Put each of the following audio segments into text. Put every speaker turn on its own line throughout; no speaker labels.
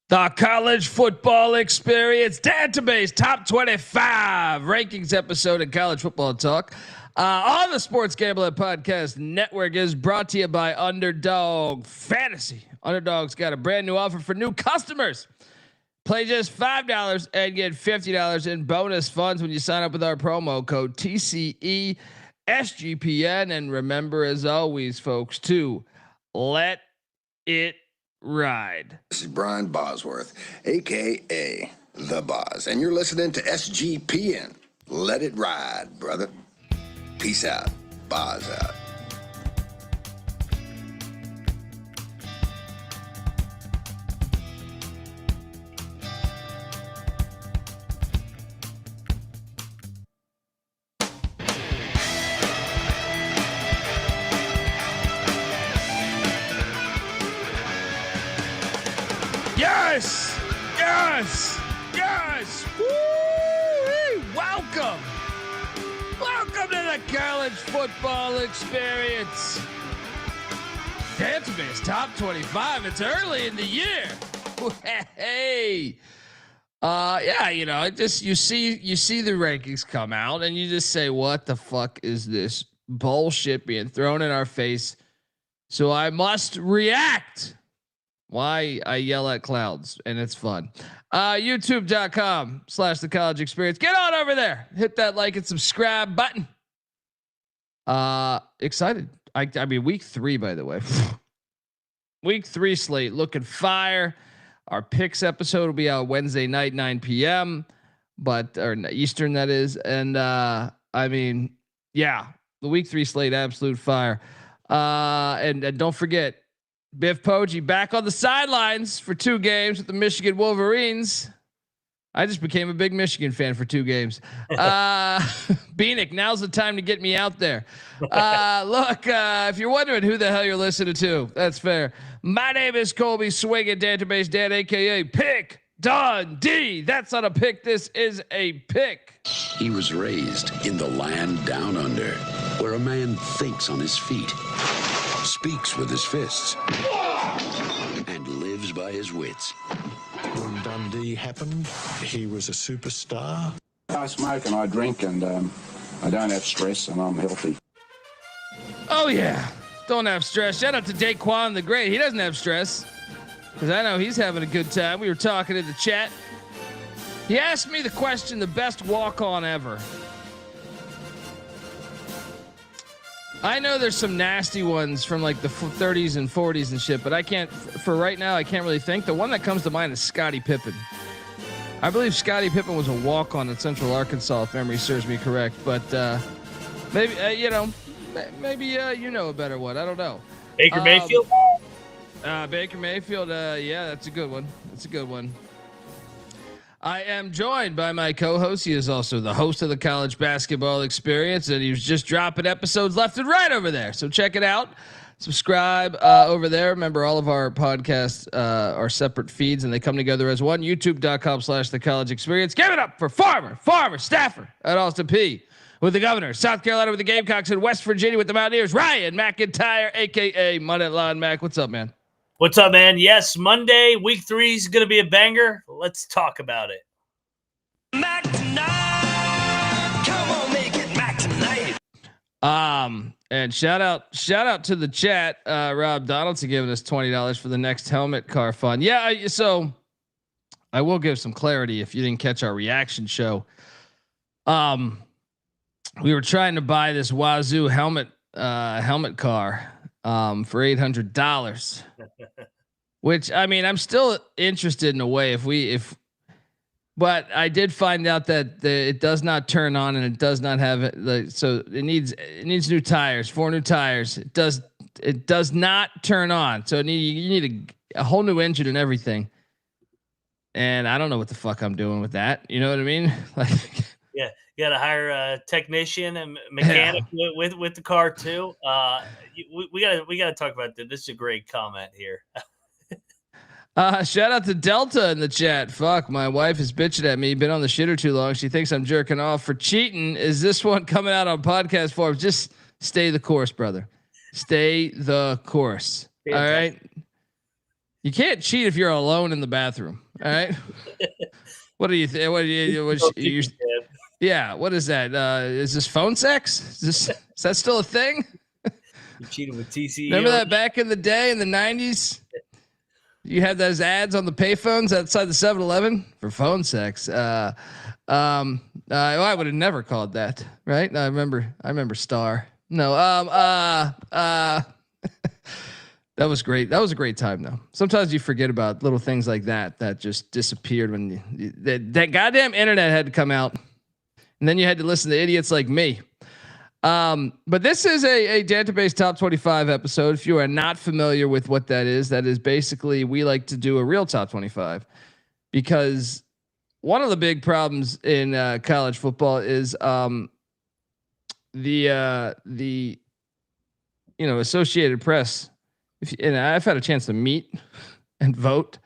The college football experience Dantabase top 25 rankings episode of college football talk on the Sports Gambling Podcast Network is brought to you by Underdog Fantasy. Underdog's got a brand new offer for new customers. Play just $5 and get $50 in bonus funds when you sign up with our promo code TCE SGPN. And remember, as always, folks, to let it ride.
This is Brian Bosworth, aka The Boz, and you're listening to SGPN. Let it ride, brother. Peace out. Boz out.
Yes, yes, yes. Woo-wee. Welcome to the college football experience. Dantabase top 25. It's early in the year. Hey, yeah, you know, you see the rankings come out, and you just say, "What the fuck is this bullshit being thrown in our face?" So I must react. Why I yell at clouds, and it's fun. YouTube.com/the college experience. Get on over there. Hit that like and subscribe button. Excited. I mean, week 3, by the way. Week 3 slate looking fire. Our picks episode will be out Wednesday night, 9 p.m. or Eastern, that is. And I mean, yeah, the week 3 slate, absolute fire. And don't forget, Biff Poggi back on the sidelines for 2 games with the Michigan Wolverines. I just became a big Michigan fan for 2 games. Beanick, now's the time to get me out there. Look, if you're wondering who the hell you're listening to, that's fair. My name is Colby Swinging Dantabase Dan, aka Pick Dundee. That's not a pick. This is a pick.
He was raised in the land down under, where a man thinks on his feet, speaks with his fists, and lives by his wits.
When Dundee happened, he was a superstar.
I smoke and I drink and I don't have stress and I'm healthy.
Oh yeah, don't have stress. Shout out to Daquan the Great. He doesn't have stress because I know he's having a good time. We were talking in the chat. He asked me the question, the best walk-on ever. I know there's some nasty ones from like the 30s and 40s and shit, but I can't, for right now, I can't really think. The one that comes to mind is Scottie Pippen. I believe Scottie Pippen was a walk-on at Central Arkansas, if memory serves me correct. But maybe, maybe you know a better one. I don't know.
Baker Mayfield?
Baker Mayfield, yeah, that's a good one. That's a good one. I am joined by my co-host. He is also the host of the college basketball experience, and he was just dropping episodes left and right over there. So check it out. Subscribe over there. Remember, all of our podcasts are separate feeds, and they come together as one. YouTube.com/the college experience. Give it up for Farmer Stafford at Austin P with the Governor, South Carolina with the Gamecocks, and West Virginia with the Mountaineers. Ryan McIntyre, aka Money Line Mac. What's up, man?
What's up, man? Yes, Monday, week 3 is going to be a banger. Let's talk about it.
Mac tonight. Come on, make it Mac tonight. And shout out to the chat. Rob Donaldson giving us $20 for the next helmet car fund. Yeah, so I will give some clarity if you didn't catch our reaction show. We were trying to buy this Wazoo helmet car for $800, which, I mean, I'm still interested in a way but I did find out that it does not turn on, and it does not have it. So it needs new tires, 4 new tires. It does not turn on. So you need a whole new engine and everything. And I don't know what the fuck I'm doing with that. You know what I mean? Like,
yeah, you got to hire a technician and mechanic with the car too. We got to talk about this. This is a great comment here.
Shout out to Delta in the chat. Fuck, my wife is bitching at me. Been on the shitter too long. She thinks I'm jerking off for cheating. Is this one coming out on podcast form? Just stay the course, brother. Stay the course. All right. You can't cheat if you're alone in the bathroom. All right. What do you think? Yeah. What is that? Is this phone sex? Is that still a thing?
You cheated with TCU.
Remember that back in the day in the 90s? You had those ads on the payphones outside the 7-Eleven for phone sex. I would have never called that, right? I remember Star. No, that was great. That was a great time, though. Sometimes you forget about little things like that just disappeared when that goddamn internet had to come out, and then you had to listen to idiots like me. But this is a Dantabase top 25 episode. If you are not familiar with what that is basically we like to do a real top 25 because one of the big problems in college football is the Associated Press. And I've had a chance to meet and vote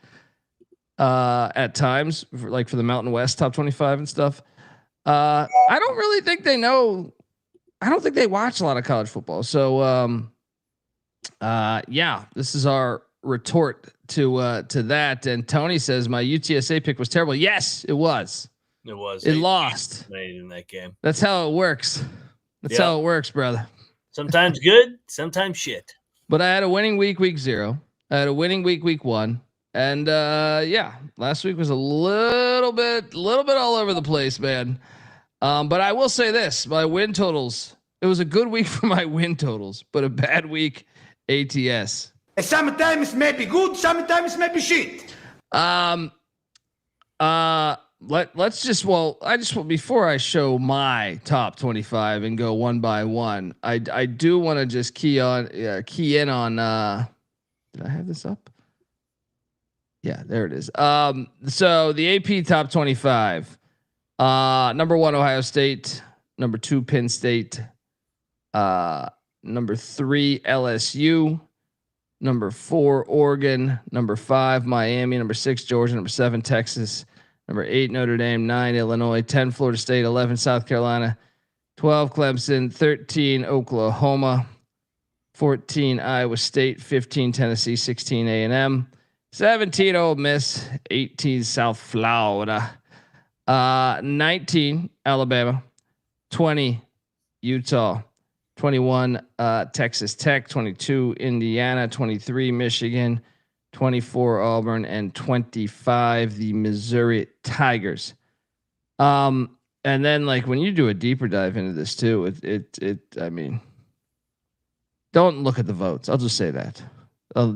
at times for the Mountain West top 25 and stuff. I don't really think they know. I don't think they watch a lot of college football. So, this is our retort to that. And Tony says my UTSA pick was terrible. Yes, it was.
It was.
It lost
in that game.
That's how it works. That's how it works, brother.
Sometimes good, sometimes shit.
But I had a winning week 0. I had a winning week 1. And last week was a little bit all over the place, man. But I will say this, my win totals, it was a good week for my win totals, but a bad week ATS.
Sometimes maybe good, sometimes maybe shit.
Before I show my top 25 and go one by one, I do want to just key in on did I have this up? Yeah, there it is. So the AP top 25, number 1, Ohio State, number 2, Penn State, number 3, LSU, number 4, Oregon, number 5, Miami, number 6, Georgia, number 7, Texas, number 8, Notre Dame, 9, Illinois, 10, Florida State, 11, South Carolina, 12, Clemson, 13, Oklahoma, 14, Iowa State, 15, Tennessee, 16, A&M, 17, Ole Miss, 18, South Florida, 19, Alabama, 20, Utah, 21, Texas Tech, 22, Indiana, 23, Michigan, 24, Auburn, and 25, the Missouri Tigers. And then when you do a deeper dive into this too, I mean, don't look at the votes. I'll just say that.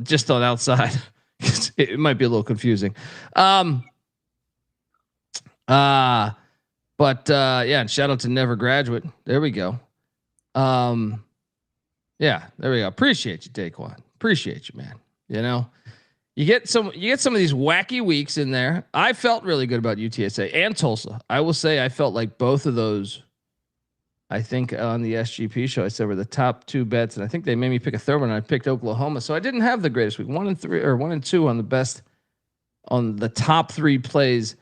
Just on outside. It might be a little confusing. And shout out to Never Graduate. There we go. There we go. Appreciate you, Daquan. Appreciate you, man. You get some of these wacky weeks in there. I felt really good about UTSA and Tulsa. I will say I felt like both of those, I think on the SGP show, I said were the top 2 bets, and I think they made me pick a third one. And I picked Oklahoma, so I didn't have the greatest week. 1 and 3 or 1 and 2 on the top 3 plays.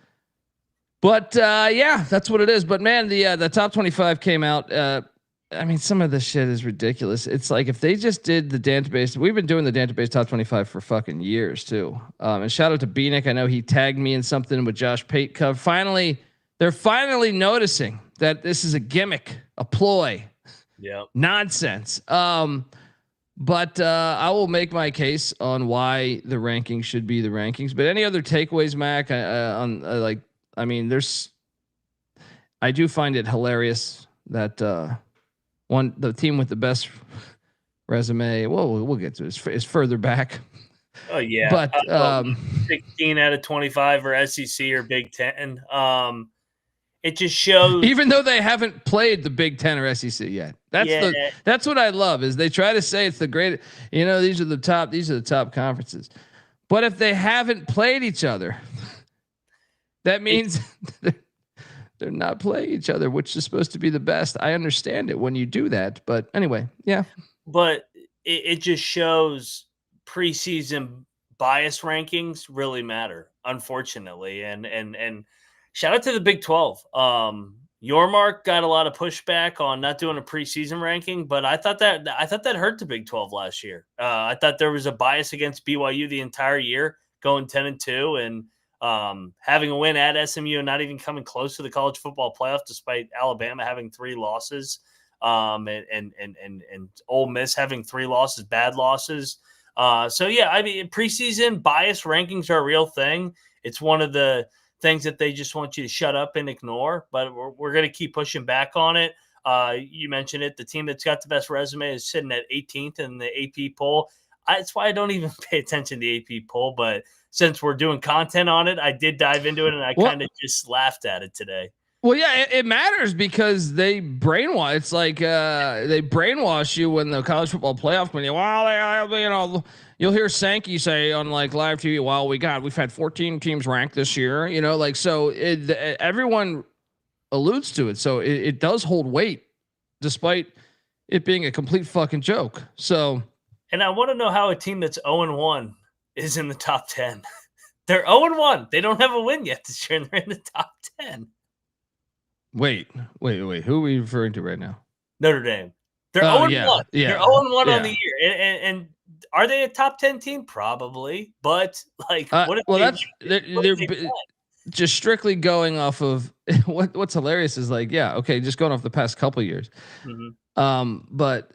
But that's what it is. But man, the top 25 came out. I mean, some of this shit is ridiculous. It's like if they just did the Dantabase, we've been doing the Dantabase top 25 for fucking years too. And shout out to Beanick. I know he tagged me in something with Josh Pate Cove. They're finally noticing that this is a gimmick, a ploy, nonsense. But I will make my case on why the rankings should be the rankings. But any other takeaways, Mac? I do find it hilarious that the team with the best resume. Well, we'll get to it. Is further back.
Oh yeah,
but
16 out of 25 are SEC or Big Ten. It just shows,
even though they haven't played the Big Ten or SEC yet. That's what I love is they try to say it's the great. These are the top conferences, but if they haven't played each other, that means they're not playing each other, which is supposed to be the best. I understand it when you do that, but anyway, yeah.
But it just shows preseason bias rankings really matter, unfortunately. And shout out to the Big 12. Yormark got a lot of pushback on not doing a preseason ranking, but I thought that hurt the Big 12 last year. I thought there was a bias against BYU the entire year, going 10-2, and having a win at SMU and not even coming close to the college football playoff, despite Alabama having 3 losses, and Ole Miss having 3 losses, bad losses. So yeah, I mean, preseason bias rankings are a real thing. It's one of the things that they just want you to shut up and ignore, but we're going to keep pushing back on it. You mentioned it. The team that's got the best resume is sitting at 18th in the AP poll. That's why I don't even pay attention to the AP poll, but since we're doing content on it, I did dive into it, and I kind of just laughed at it today.
Well, yeah, it matters because they brainwash. It's like they brainwash you when the college football playoff committee. Well, you'll hear Sankey say on like live TV, "Well, we've had 14 teams ranked this year." So everyone alludes to it. So it does hold weight, despite it being a complete fucking joke. So,
and I want to know how a team that's 0-1 is in the top 10. They're 0-1. They don't have a win yet this year, and they're in the top 10.
Wait. Who are we referring to right now?
Notre Dame. They're 0-1.
Yeah.
They're 0-1 on the year. And are they a top 10 team? Probably. But what if
they're just strictly going off of what's hilarious is just going off the past couple years.
Mm-hmm.
But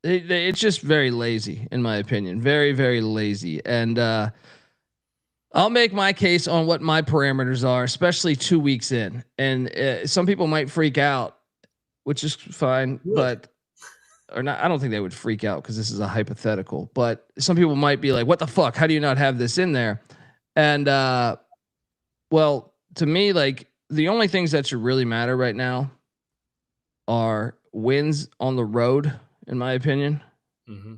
it's just very lazy in my opinion. Very, very lazy. And I'll make my case on what my parameters are, especially 2 weeks in. And some people might freak out, which is fine, or not. I don't think they would freak out because this is a hypothetical, but some people might be like, what the fuck? How do you not have this in there? And, well, to me, the only things that should really matter right now are wins on the road, in my opinion.
Mm-hmm.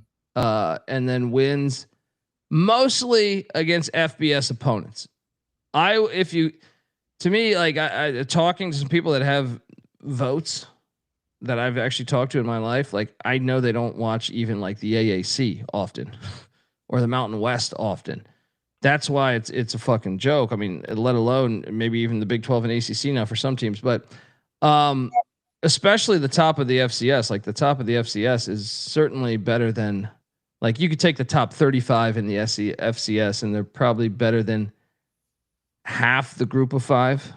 And then wins mostly against FBS opponents. Talking to some people that have votes that I've actually talked to in my life, I know they don't watch even the AAC often or the Mountain West often. That's why it's a fucking joke. I mean, let alone maybe even the Big 12 and ACC now for some teams, but especially the top of the FCS. The top of the FCS is certainly better than. You could take the top 35 in the FCS, and they're probably better than half the group of 5.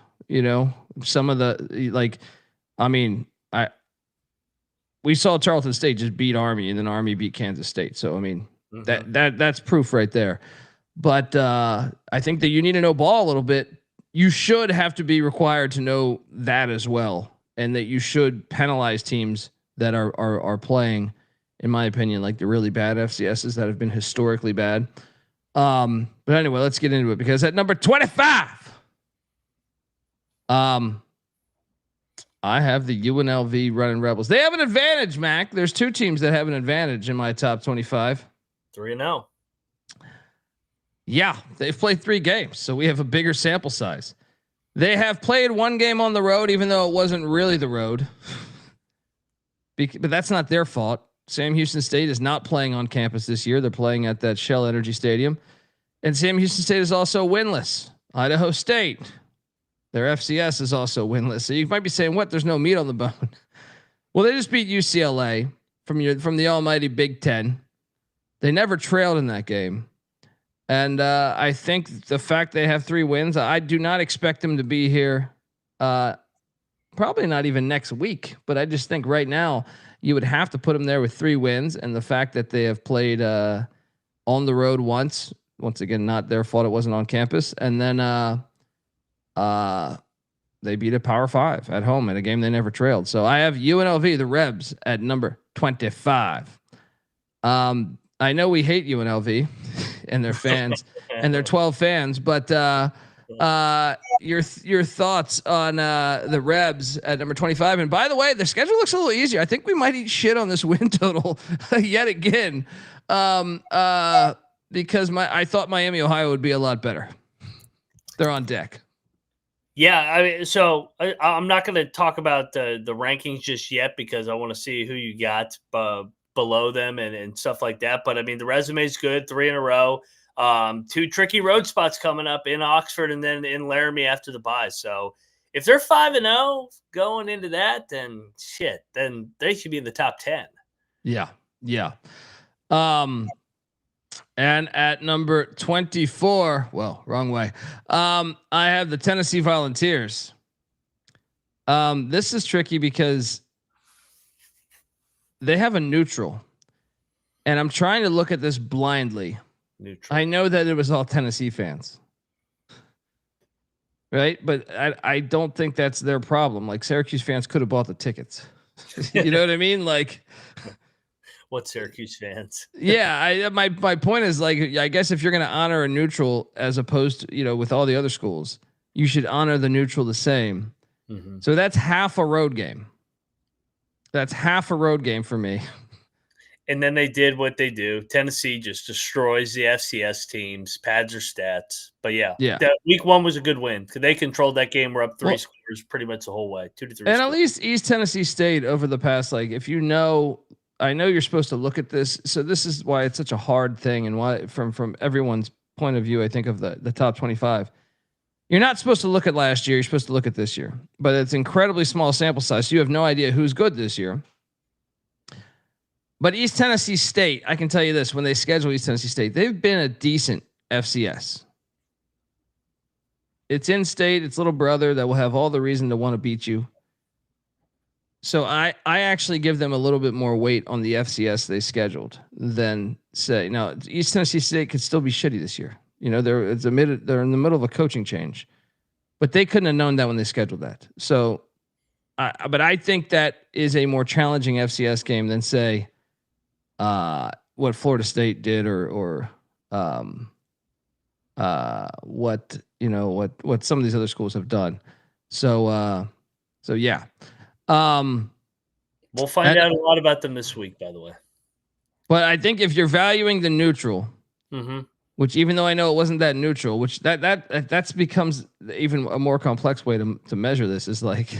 Some of the we saw Charleston State just beat Army, and then Army beat Kansas State. So mm-hmm. that's proof right there. But I think that you need to know ball a little bit. You should have to be required to know that as well, and that you should penalize teams that are playing. In my opinion, the really bad FCSs that have been historically bad. But anyway, let's get into it because at number 25, I have the UNLV Running Rebels. They have an advantage, Mac. There's 2 teams that have an advantage in my top 25.
3-0.
Yeah, they've played 3 games, so we have a bigger sample size. They have played 1 game on the road, even though it wasn't really the road. But that's not their fault. Sam Houston State is not playing on campus this year. They're playing at that Shell Energy Stadium. And Sam Houston State is also winless. Idaho State, their FCS is also winless. So you might be saying, what? There's no meat on the bone. Well, they just beat UCLA from the almighty Big Ten. They never trailed in that game. And I think the fact they have 3 wins, I do not expect them to be here. Probably not even next week. But I just think right now, you would have to put them there with 3 wins, and the fact that they have played on the road once again, not their fault. It wasn't on campus. And then they beat a Power 5 at home in a game they never trailed. So I have UNLV, the Rebs, at number 25. I know we hate UNLV and their fans and their 12 fans, but your thoughts on the Rebs at number 25. And by the way, the schedule looks a little easier. I think we might eat shit on this win total yet again. Because I thought Miami, Ohio would be a lot better. They're on deck.
Yeah, I mean, so I'm not going to talk about the rankings just yet because I want to see who you got below them and stuff like that. But I mean, the resume is good, 3 in a row. 2 tricky road spots coming up in Oxford and then in Laramie after the bye. So if they're 5-0 going into that, then shit, then they should be in the top 10.
Yeah. Yeah. And at number 24, well, wrong way. I have the Tennessee Volunteers. This is tricky because they have a neutral, and I'm trying to look at this blindly. Neutral. I know that it was all Tennessee fans, right? But I don't think that's their problem. Like, Syracuse fans could have bought the tickets. You know what I mean? Like,
what Syracuse fans?
Yeah, my point is, like, I guess if you're going to honor a neutral as opposed to, you know, with all the other schools, you should honor the neutral the same. Mm-hmm. So that's half a road game. That's half a road game for me.
And then they did what they do. Tennessee just destroys the FCS teams, pads their stats. But yeah. Week 1 was a good win because they controlled that game. We're up 3 scores pretty much the whole way, 2-3. And scores.
At least East Tennessee State over the past, like, if you know. I know you're supposed to look at this. So this is why it's such a hard thing, and why from everyone's point of view, I think of the top 25, you're not supposed to look at last year. You're supposed to look at this year, but it's incredibly small sample size. So you have no idea who's good this year. But East Tennessee State, I can tell you this, when they schedule East Tennessee State, they've been a decent FCS. It's in state. It's little brother that will have all the reason to want to beat you. So I actually give them a little bit more weight on the FCS they scheduled than, say, now East Tennessee State could still be shitty this year. You know, they're in the middle of a coaching change, but they couldn't have known that when they scheduled that. So, but I think that is a more challenging FCS game than, say, what Florida State did or what some of these other schools have done. So yeah.
We'll find out a lot about them this week, by the way.
But I think if you're valuing the neutral, which, even though I know it wasn't that neutral, which that's becomes even a more complex way to measure this, is like,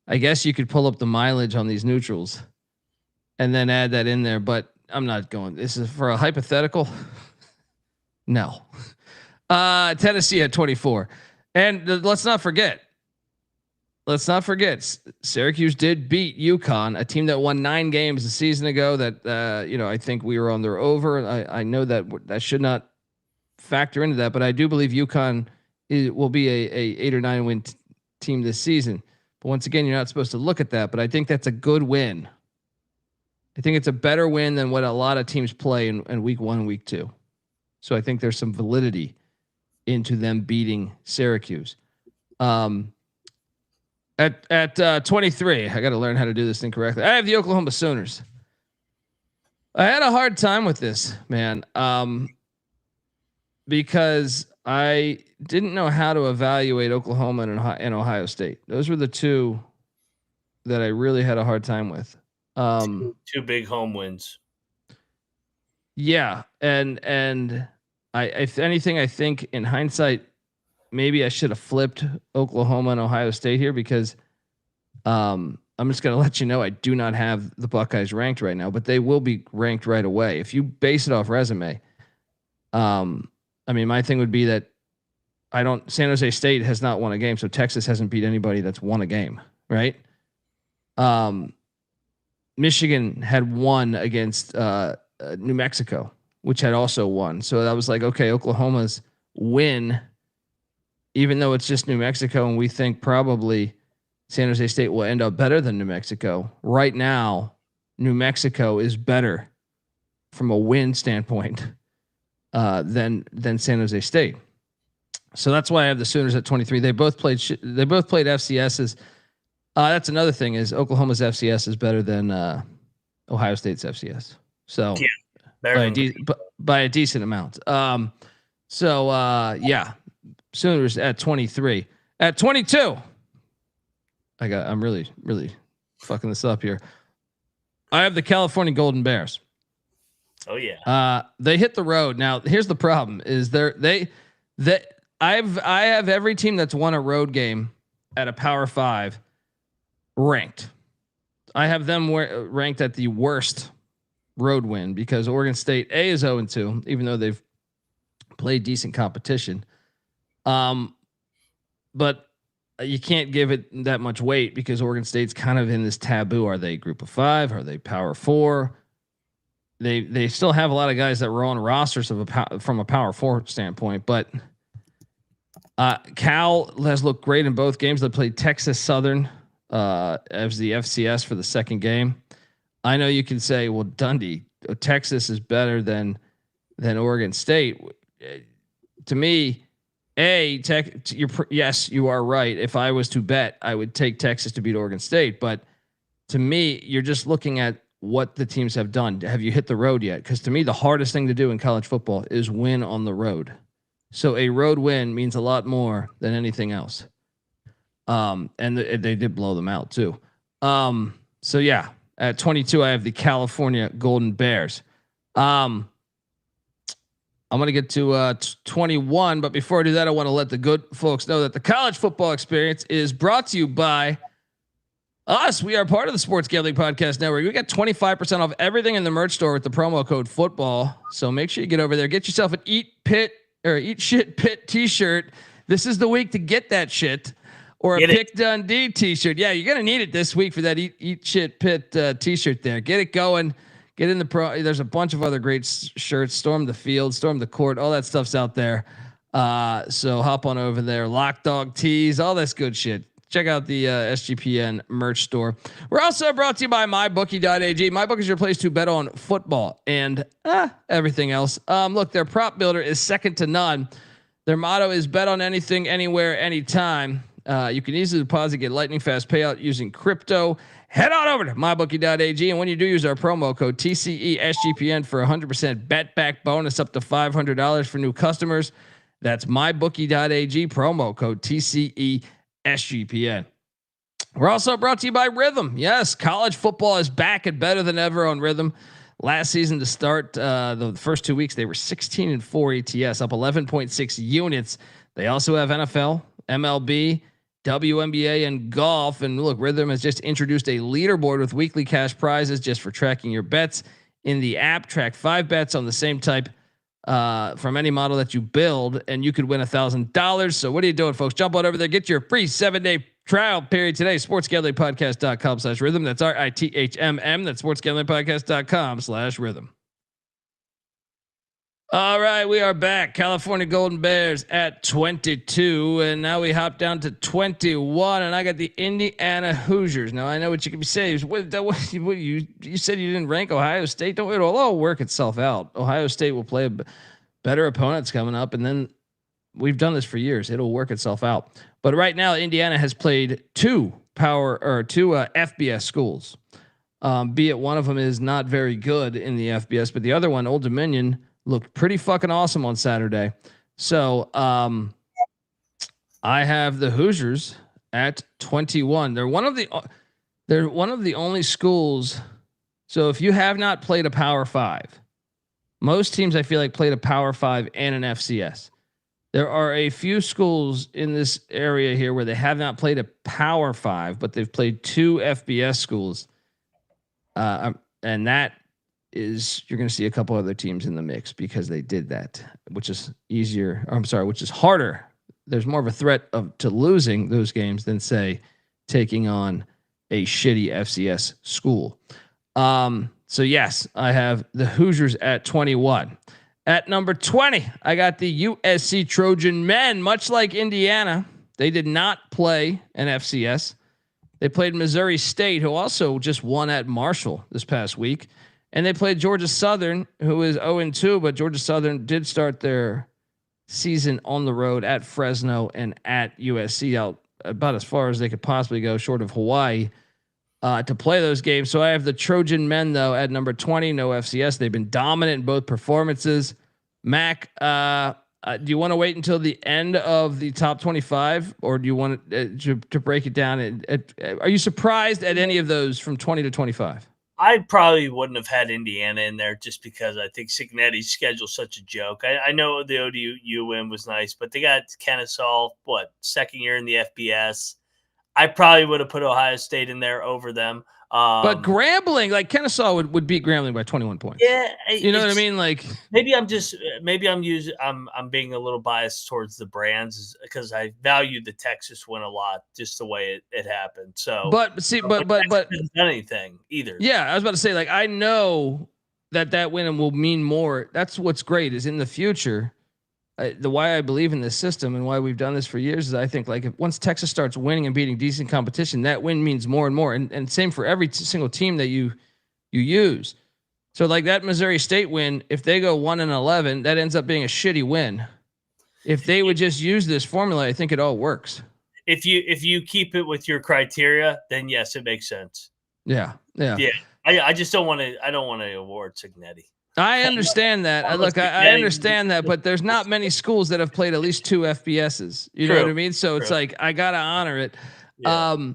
I guess you could pull up the mileage on these neutrals and then add that in there, but I'm not going. This is for a hypothetical. No. Tennessee at 24. And let's not forget, Syracuse did beat UConn, a team that won 9 games a season ago. That I think we were on their over. I know that should not factor into that, but I do believe UConn will be a 8 or 9 win team this season. But once again, you're not supposed to look at that. But I think that's a good win. I think it's a better win than what a lot of teams play in week 1 and week 2. So I think there's some validity into them beating Syracuse. At 23, I got to learn how to do this thing correctly. I have the Oklahoma Sooners. I had a hard time with this, man, because I didn't know how to evaluate Oklahoma and Ohio State. Those were the two that I really had a hard time with.
Two big home wins.
Yeah, and if anything, I think in hindsight, maybe I should have flipped Oklahoma and Ohio State here, because I'm just going to let you know I do not have the Buckeyes ranked right now, but they will be ranked right away. If you base it off resume, I mean, my thing would be that San Jose State has not won a game, so Texas hasn't beat anybody that's won a game, right? Michigan had won against New Mexico, which had also won. So that was like, okay, Oklahoma's win, even though it's just New Mexico, and we think probably San Jose State will end up better than New Mexico. Right now, New Mexico is better from a win standpoint than San Jose State. So that's why I have the Sooners at 23. They both played FCSs. That's another thing, is Oklahoma's FCS is better than Ohio State's FCS. So by a decent amount. Yeah. Sooners at 23. At 22, I'm really, really fucking this up here. I have the California Golden Bears.
Oh yeah.
They hit the road. Now, here's the problem: is I have every team that's won a road game at a Power 5 ranked. I have them ranked at the worst road win, because Oregon State is 0-2, even though they've played decent competition. But you can't give it that much weight because Oregon State's kind of in this taboo. Are they group of 5? Are they power 4? They still have a lot of guys that were on rosters from a power 4 standpoint, but Cal has looked great in both games. They played Texas Southern as the FCS for the second game. I know you can say, well, Dundee, Texas is better than Oregon State. To me, yes, you are right. If I was to bet, I would take Texas to beat Oregon State. But to me, you're just looking at what the teams have done. Have you hit the road yet? Because to me, the hardest thing to do in college football is win on the road. So a road win means a lot more than anything else. And they did blow them out too. So yeah, at 22, I have the California Golden Bears. I'm going to get to 21, but before I do that, I want to let the good folks know that the college football experience is brought to you by us. We are part of the Sports Gambling Podcast Network. We got 25% off everything in the merch store with the promo code football. So make sure you get over there, get yourself an Eat Shit Pit t-shirt. This is the week to get that shit, or a Pick Dundee t-shirt. Yeah, you're going to need it this week for that Eat Shit Pit t-shirt there. Get it going. Get in the pro. There's a bunch of other great shirts. Storm the field, storm the court. All that stuff's out there. So hop on over there. Lock dog tees, all this good shit. Check out the SGPN merch store. We're also brought to you by MyBookie.ag. MyBookie is your place to bet on football and everything else. Look, their prop builder is second to none. Their motto is bet on anything, anywhere, anytime. You can easily deposit, get lightning fast payout using crypto. Head on over to mybookie.ag, and when you do, use our promo code TCESGPN for 100% bet back bonus up to $500 for new customers. That's mybookie.ag, promo code TCESGPN. We're also brought to you by Rhythm. Yes, college football is back and better than ever on Rhythm. Last season to start the first 2 weeks, they were 16-4 ATS, up 11.6 units. They also have NFL, MLB, WNBA, and golf. And look, Rhythm has just introduced a leaderboard with weekly cash prizes just for tracking your bets in the app. Track 5 bets on the same type from any model that you build, and you could win $1,000. So what are you doing, folks? Jump on over there. Get your free 7-day trial period today. sportsgamblingpodcast.com/rhythm. That's RITHMM. That's sportsgamblingpodcast.com/rhythm. All right, we are back. California Golden Bears at 22, and now we hop down to 21, and I got the Indiana Hoosiers. Now I know what you can be saying. You said you didn't rank Ohio State. It'll all work itself out. Ohio State will play better opponents coming up, and then we've done this for years. It'll work itself out. But right now, Indiana has played two FBS schools. Be it one of them is not very good in the FBS, but the other one, Old Dominion, looked pretty fucking awesome on Saturday. So I have the Hoosiers at 21. They're one of the only schools. So if you have not played a Power 5, most teams I feel like played a Power 5 and an FCS. There are a few schools in this area here where they have not played a Power 5, but they've played 2 FBS schools. And that is, you're going to see a couple other teams in the mix because they did that, which is which is harder. There's more of a threat to losing those games than, say, taking on a shitty FCS school. So yes, I have the Hoosiers at 21. At number 20, I got the USC Trojan men. Much like Indiana, they did not play an FCS. They played Missouri State, who also just won at Marshall this past week. And they played Georgia Southern, who is 0-2, but Georgia Southern did start their season on the road at Fresno and at USC, out about as far as they could possibly go, short of Hawaii, to play those games. So I have the Trojan men, though, at number 20, no FCS. They've been dominant in both performances. Mac, do you want to wait until the end of the top 25, or do you want to break it down? Are you surprised at any of those from 20 to 25?
I probably wouldn't have had Indiana in there just because I think Cincinnati's schedule's such a joke. I know the ODU win was nice, but they got Kennesaw, second year in the FBS. I probably would have put Ohio State in there over them.
But Grambling, like Kennesaw would beat Grambling by 21 points.
Yeah,
you know what I mean. Like
maybe I'm being a little biased towards the brands because I value the Texas win a lot, just the way it happened. So,
but see, but
hasn't done anything either.
Yeah, I was about to say, like, I know that win will mean more. That's what's great is in the future. The why I believe in this system and why we've done this for years is I think like if once Texas starts winning and beating decent competition, that win means more and more. And same for every single team that you use. So like that Missouri State win, if they go 1-11, that ends up being a shitty win. If they would just use this formula, I think it all works.
If you keep it with your criteria, then yes, it makes sense.
Yeah.
I just don't want to. I don't want to award Cignetti. I
understand that. I understand that, but there's not many schools that have played at least 2 FBSs. You know what I mean? So it's like I gotta honor it. Yeah.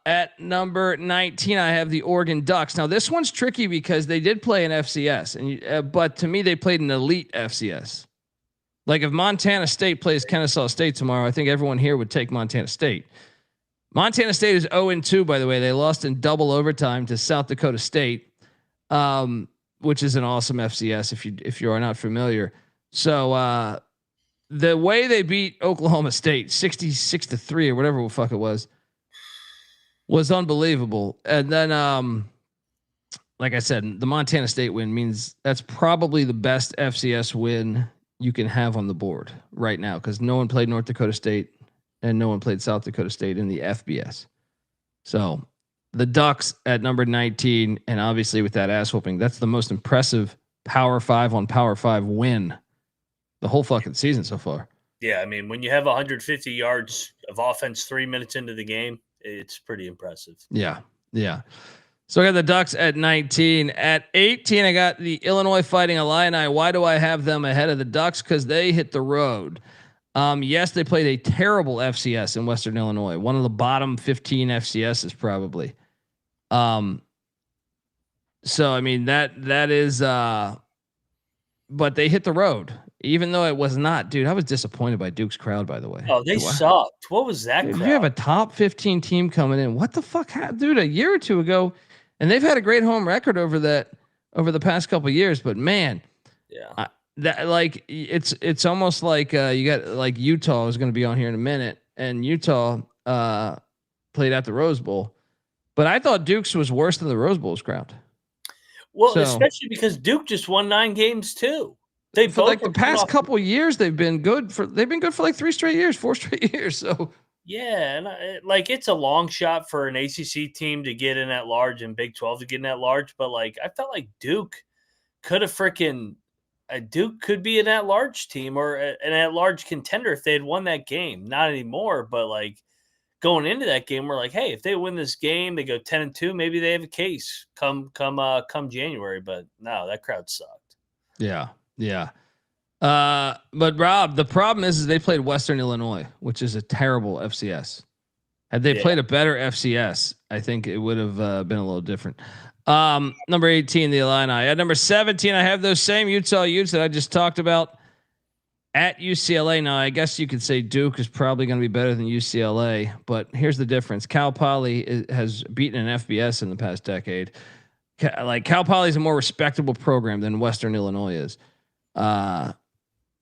At number 19, I have the Oregon Ducks. Now this one's tricky because they did play an FCS, and but to me they played an elite FCS. Like if Montana State plays Kennesaw State tomorrow, I think everyone here would take Montana State. Montana State is 0-2, by the way. They lost in double overtime to South Dakota State. Which is an awesome FCS if you are not familiar. So the way they beat Oklahoma State 66-3 or whatever the fuck it was unbelievable. And then like I said, the Montana State win means that's probably the best FCS win you can have on the board right now because no one played North Dakota State and no one played South Dakota State in the FBS. So the Ducks at number 19, and obviously with that ass whooping, that's the most impressive Power 5 on Power 5 win the whole fucking season so far.
Yeah, I mean, when you have 150 yards of offense 3 minutes into the game, it's pretty impressive. Yeah. So I got the Ducks at 19. At 18, I got the Illinois Fighting Illini. Why do I have them ahead of the Ducks? Because they hit the road. Yes, they played a terrible FCS in Western Illinois. One of the bottom 15 FCSs probably. So I mean that is but they hit the road, even though it was not, dude. I was disappointed by Duke's crowd, by the way. Oh, they sucked. What was that?
Dude, you have a top 15 team coming in. What the fuck, dude? A year or two ago, and they've had a great home record over the past couple of years. But man,
yeah,
that like it's almost like you got like Utah is going to be on here in a minute, and Utah played at the Rose Bowl. But I thought Duke's was worse than the Rose Bowl's crowd.
Well, especially because Duke just won 9 games too. They
for like the past couple of years, they've been good for like 4 straight years. So
yeah, and like it's a long shot for an ACC team to get in at large and Big 12 to get in at large. But like I felt like Duke could be an at large team or an at large contender if they had won that game. Not anymore, but like. Going into that game, we're like, hey, if they win this game, they go 10-2, maybe they have a case come January. But no, that crowd sucked.
Yeah. But Rob, the problem is they played Western Illinois, which is a terrible FCS. Had they played a better FCS, I think it would have been a little different. Number 18, the Illini. At number 17, I have those same Utah Utes that I just talked about. At UCLA, now I guess you could say Duke is probably going to be better than UCLA, but here's the difference: Cal Poly has beaten an FBS in the past decade. Cal Poly is a more respectable program than Western Illinois is,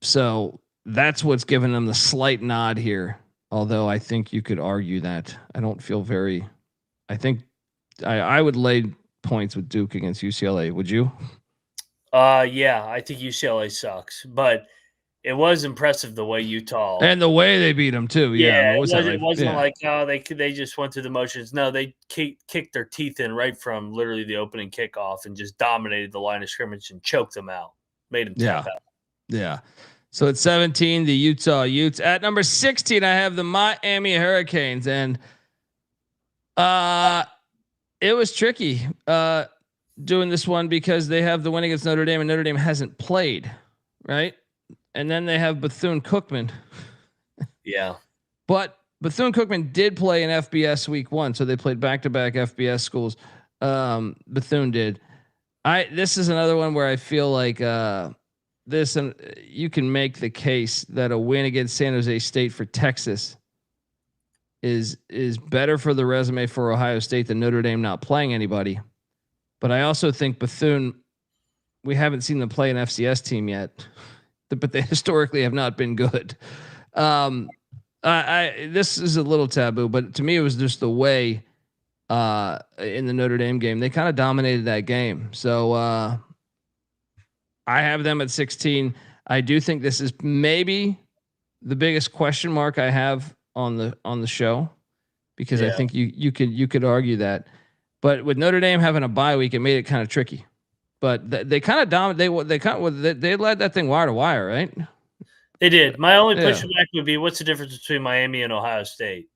so that's what's given them the slight nod here. Although I think you could argue that I don't feel very. I think I would lay points with Duke against UCLA. Would you?
Yeah, I think UCLA sucks, but. It was impressive the way Utah
and the way they beat them too. Yeah,
it wasn't like they just went through the motions. No, they kicked their teeth in right from literally the opening kickoff and just dominated the line of scrimmage and choked them out, made them tap out.
Yeah. So at 17, the Utah Utes. At number 16, I have the Miami Hurricanes, and it was tricky doing this one because they have the win against Notre Dame, and Notre Dame hasn't played, right? And then they have Bethune-Cookman.
Yeah.
But Bethune-Cookman did play in FBS week 1. So they played back-to-back FBS schools. Bethune did. This is another one where I feel like you can make the case that a win against San Jose State for Texas is better for the resume for Ohio State than Notre Dame not playing anybody. But I also think Bethune, we haven't seen them play an FCS team yet, but they historically have not been good. This is a little taboo, but to me, it was just the way in the Notre Dame game, they kind of dominated that game. So I have them at 16. I do think this is maybe the biggest question mark I have on the show, because I think you could argue that, but with Notre Dame having a bye week, it made it kind of tricky. But they kind of dominated. They led that thing wire to wire, right?
They did. My only pushback would be, what's the difference between Miami and Ohio State?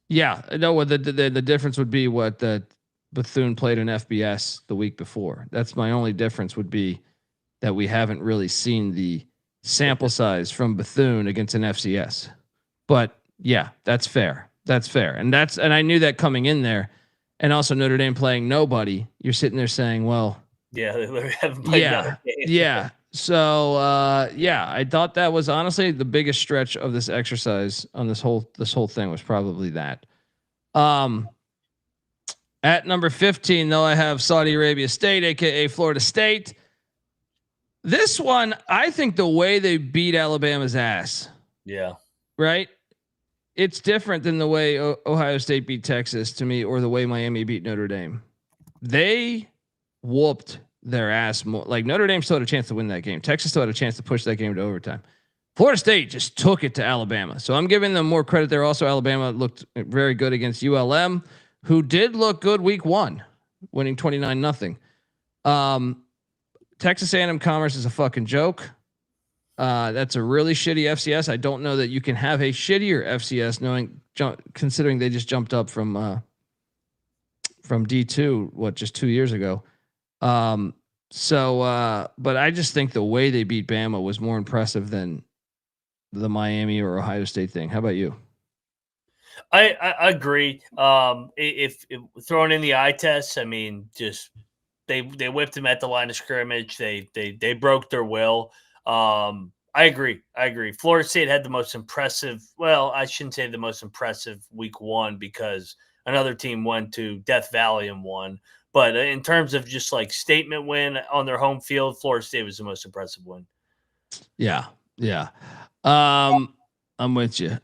Yeah, no. The difference would be what the Bethune played in FBS the week before. That's my only difference, would be that we haven't really seen the sample size from Bethune against an FCS. But yeah, that's fair. And I knew that coming in there. And also Notre Dame playing nobody. You're sitting there saying, well,
yeah, they literally haven't played another game.
Yeah. So I thought that was honestly the biggest stretch of this exercise on this whole thing, was probably that. At number 15, though, I have Saudi Arabia State, aka Florida State. This one, I think the way they beat Alabama's ass.
Yeah.
Right. It's different than the way Ohio State beat Texas to me, or the way Miami beat Notre Dame. They whooped their ass more. Like, Notre Dame still had a chance to win that game. Texas still had a chance to push that game to overtime. Florida State just took it to Alabama. So I'm giving them more credit there. Also, Alabama looked very good against ULM, who did look good week 1, winning 29-0. Texas A&M Commerce is a fucking joke. That's a really shitty FCS. I don't know that you can have a shittier FCS, considering they just jumped up from D2, just 2 years ago. But I just think the way they beat Bama was more impressive than the Miami or Ohio State thing. How about you?
I agree. If throwing in the eye test, I mean, just they whipped them at the line of scrimmage. They broke their will. I agree. Florida State had the most impressive. Well, I shouldn't say the most impressive week 1, because another team went to Death Valley and won. But in terms of just like statement win on their home field, Florida State was the most impressive win.
Yeah. I'm with you.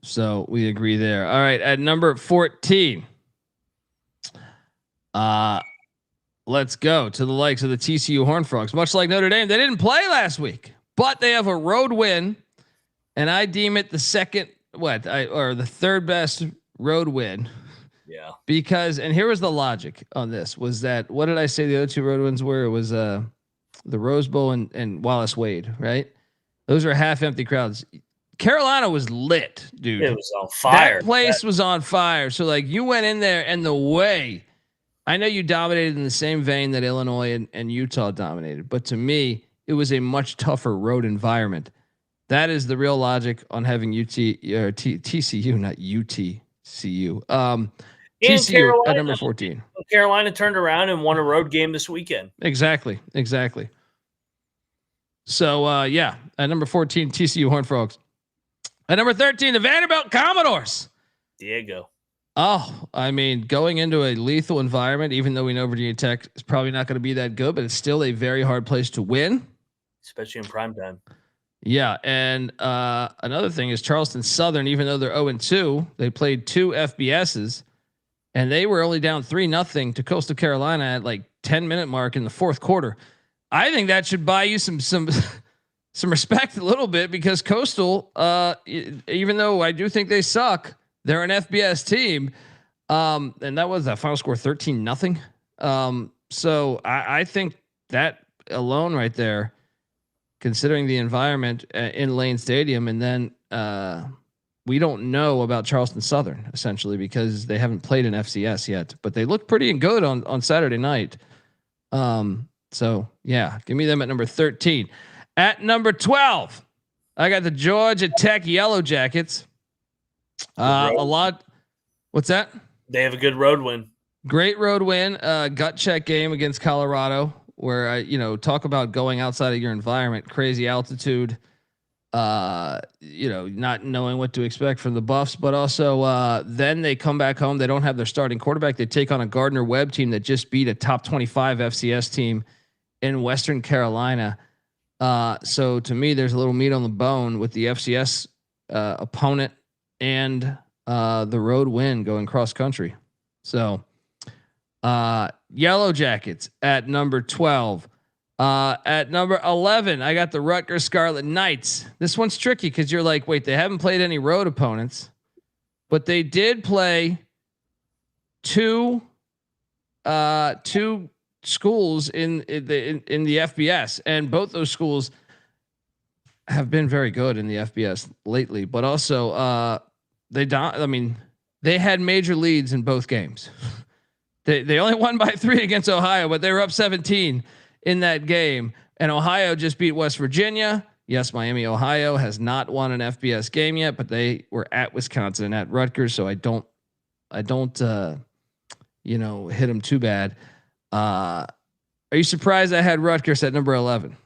So we agree there. All right. At number 14, let's go to the likes of the TCU Horned Frogs. Much like Notre Dame, they didn't play last week, but they have a road win, and I deem it the third best road win.
Yeah.
Because, and here was the logic on this, was that, what did I say the other 2 road wins were? It was the Rose Bowl and Wallace Wade, right? Those are half empty crowds. Carolina was lit, dude.
It was on fire.
That place was on fire. So like, you went in there, and the way, I know you dominated in the same vein that Illinois and Utah dominated, but to me, it was a much tougher road environment. That is the real logic on having TCU, not UTCU. TCU at number 14.
Carolina turned around and won a road game this weekend.
Exactly. So at number 14, TCU Horned Frogs. At number 13, the Vanderbilt Commodores.
Diego.
Oh, I mean, going into a lethal environment, even though we know Virginia Tech is probably not going to be that good, but it's still a very hard place to win,
especially in primetime.
Yeah, and another thing is Charleston Southern, even though they're 0-2, they played 2 FBSs, and they were only down 3-0 to Coastal Carolina at like 10-minute mark in the 4th quarter. I think that should buy you some respect a little bit, because Coastal, even though I do think they suck, they're an FBS team. And that was that final score 13-0. So I think that alone right there, considering the environment in Lane Stadium, and then we don't know about Charleston Southern essentially because they haven't played an FCS yet, but they look pretty good on Saturday night. So yeah, give me them at number 13. At number 12, I got the Georgia Tech Yellow Jackets. A lot. What's that?
They have a good road win.
Great road win. Gut check game against Colorado, where talk about going outside of your environment, crazy altitude. not knowing what to expect from the Buffs, but also then they come back home. They don't have their starting quarterback. They take on a Gardner Webb team that just beat a top 25 FCS team in Western Carolina. So to me, there's a little meat on the bone with the FCS opponent and the road win going cross country. So Yellow Jackets at number 12. At number 11, I got the Rutgers Scarlet Knights. This one's tricky because you're like, wait, they haven't played any road opponents, but they did play two schools in the FBS, and both those schools have been very good in the FBS lately. But also, they had major leads in both games. They only won by 3 against Ohio, but they were up 17 in that game. And Ohio just beat West Virginia. Yes, Miami, Ohio has not won an FBS game yet, but they were at Wisconsin and at Rutgers. So I don't hit them too bad. Are you surprised I had Rutgers at number 11?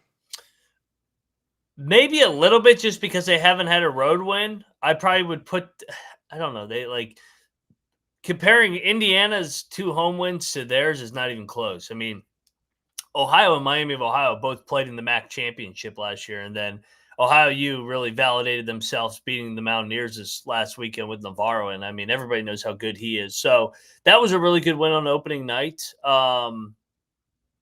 Maybe a little bit, just because they haven't had a road win. I probably would put, I don't know. They like comparing Indiana's 2 home wins to theirs is not even close. I mean, Ohio and Miami of Ohio both played in the MAC championship last year. And then Ohio U really validated themselves beating the Mountaineers this last weekend with Navarro. And I mean, everybody knows how good he is. So that was a really good win on opening night.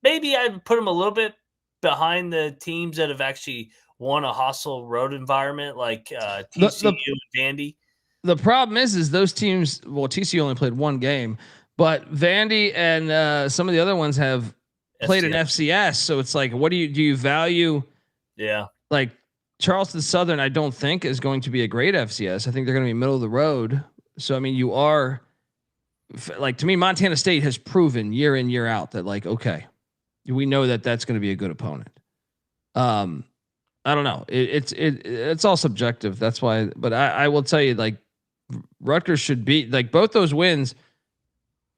Maybe I'd put them a little bit behind the teams that have actually won a hostile road environment like TCU and Vandy.
The problem is those teams, well, TCU only played 1 game, but Vandy and some of the other ones have played an FCS. So it's like, what do you value? Yeah. Like Charleston Southern, I don't think is going to be a great FCS. I think they're going to be middle of the road. So, I mean, you are like, to me, Montana State has proven year in, year out that like, okay, we know that that's going to be a good opponent. I don't know. It's all subjective. That's why, but I will tell you, like, Rutgers should be like, both those wins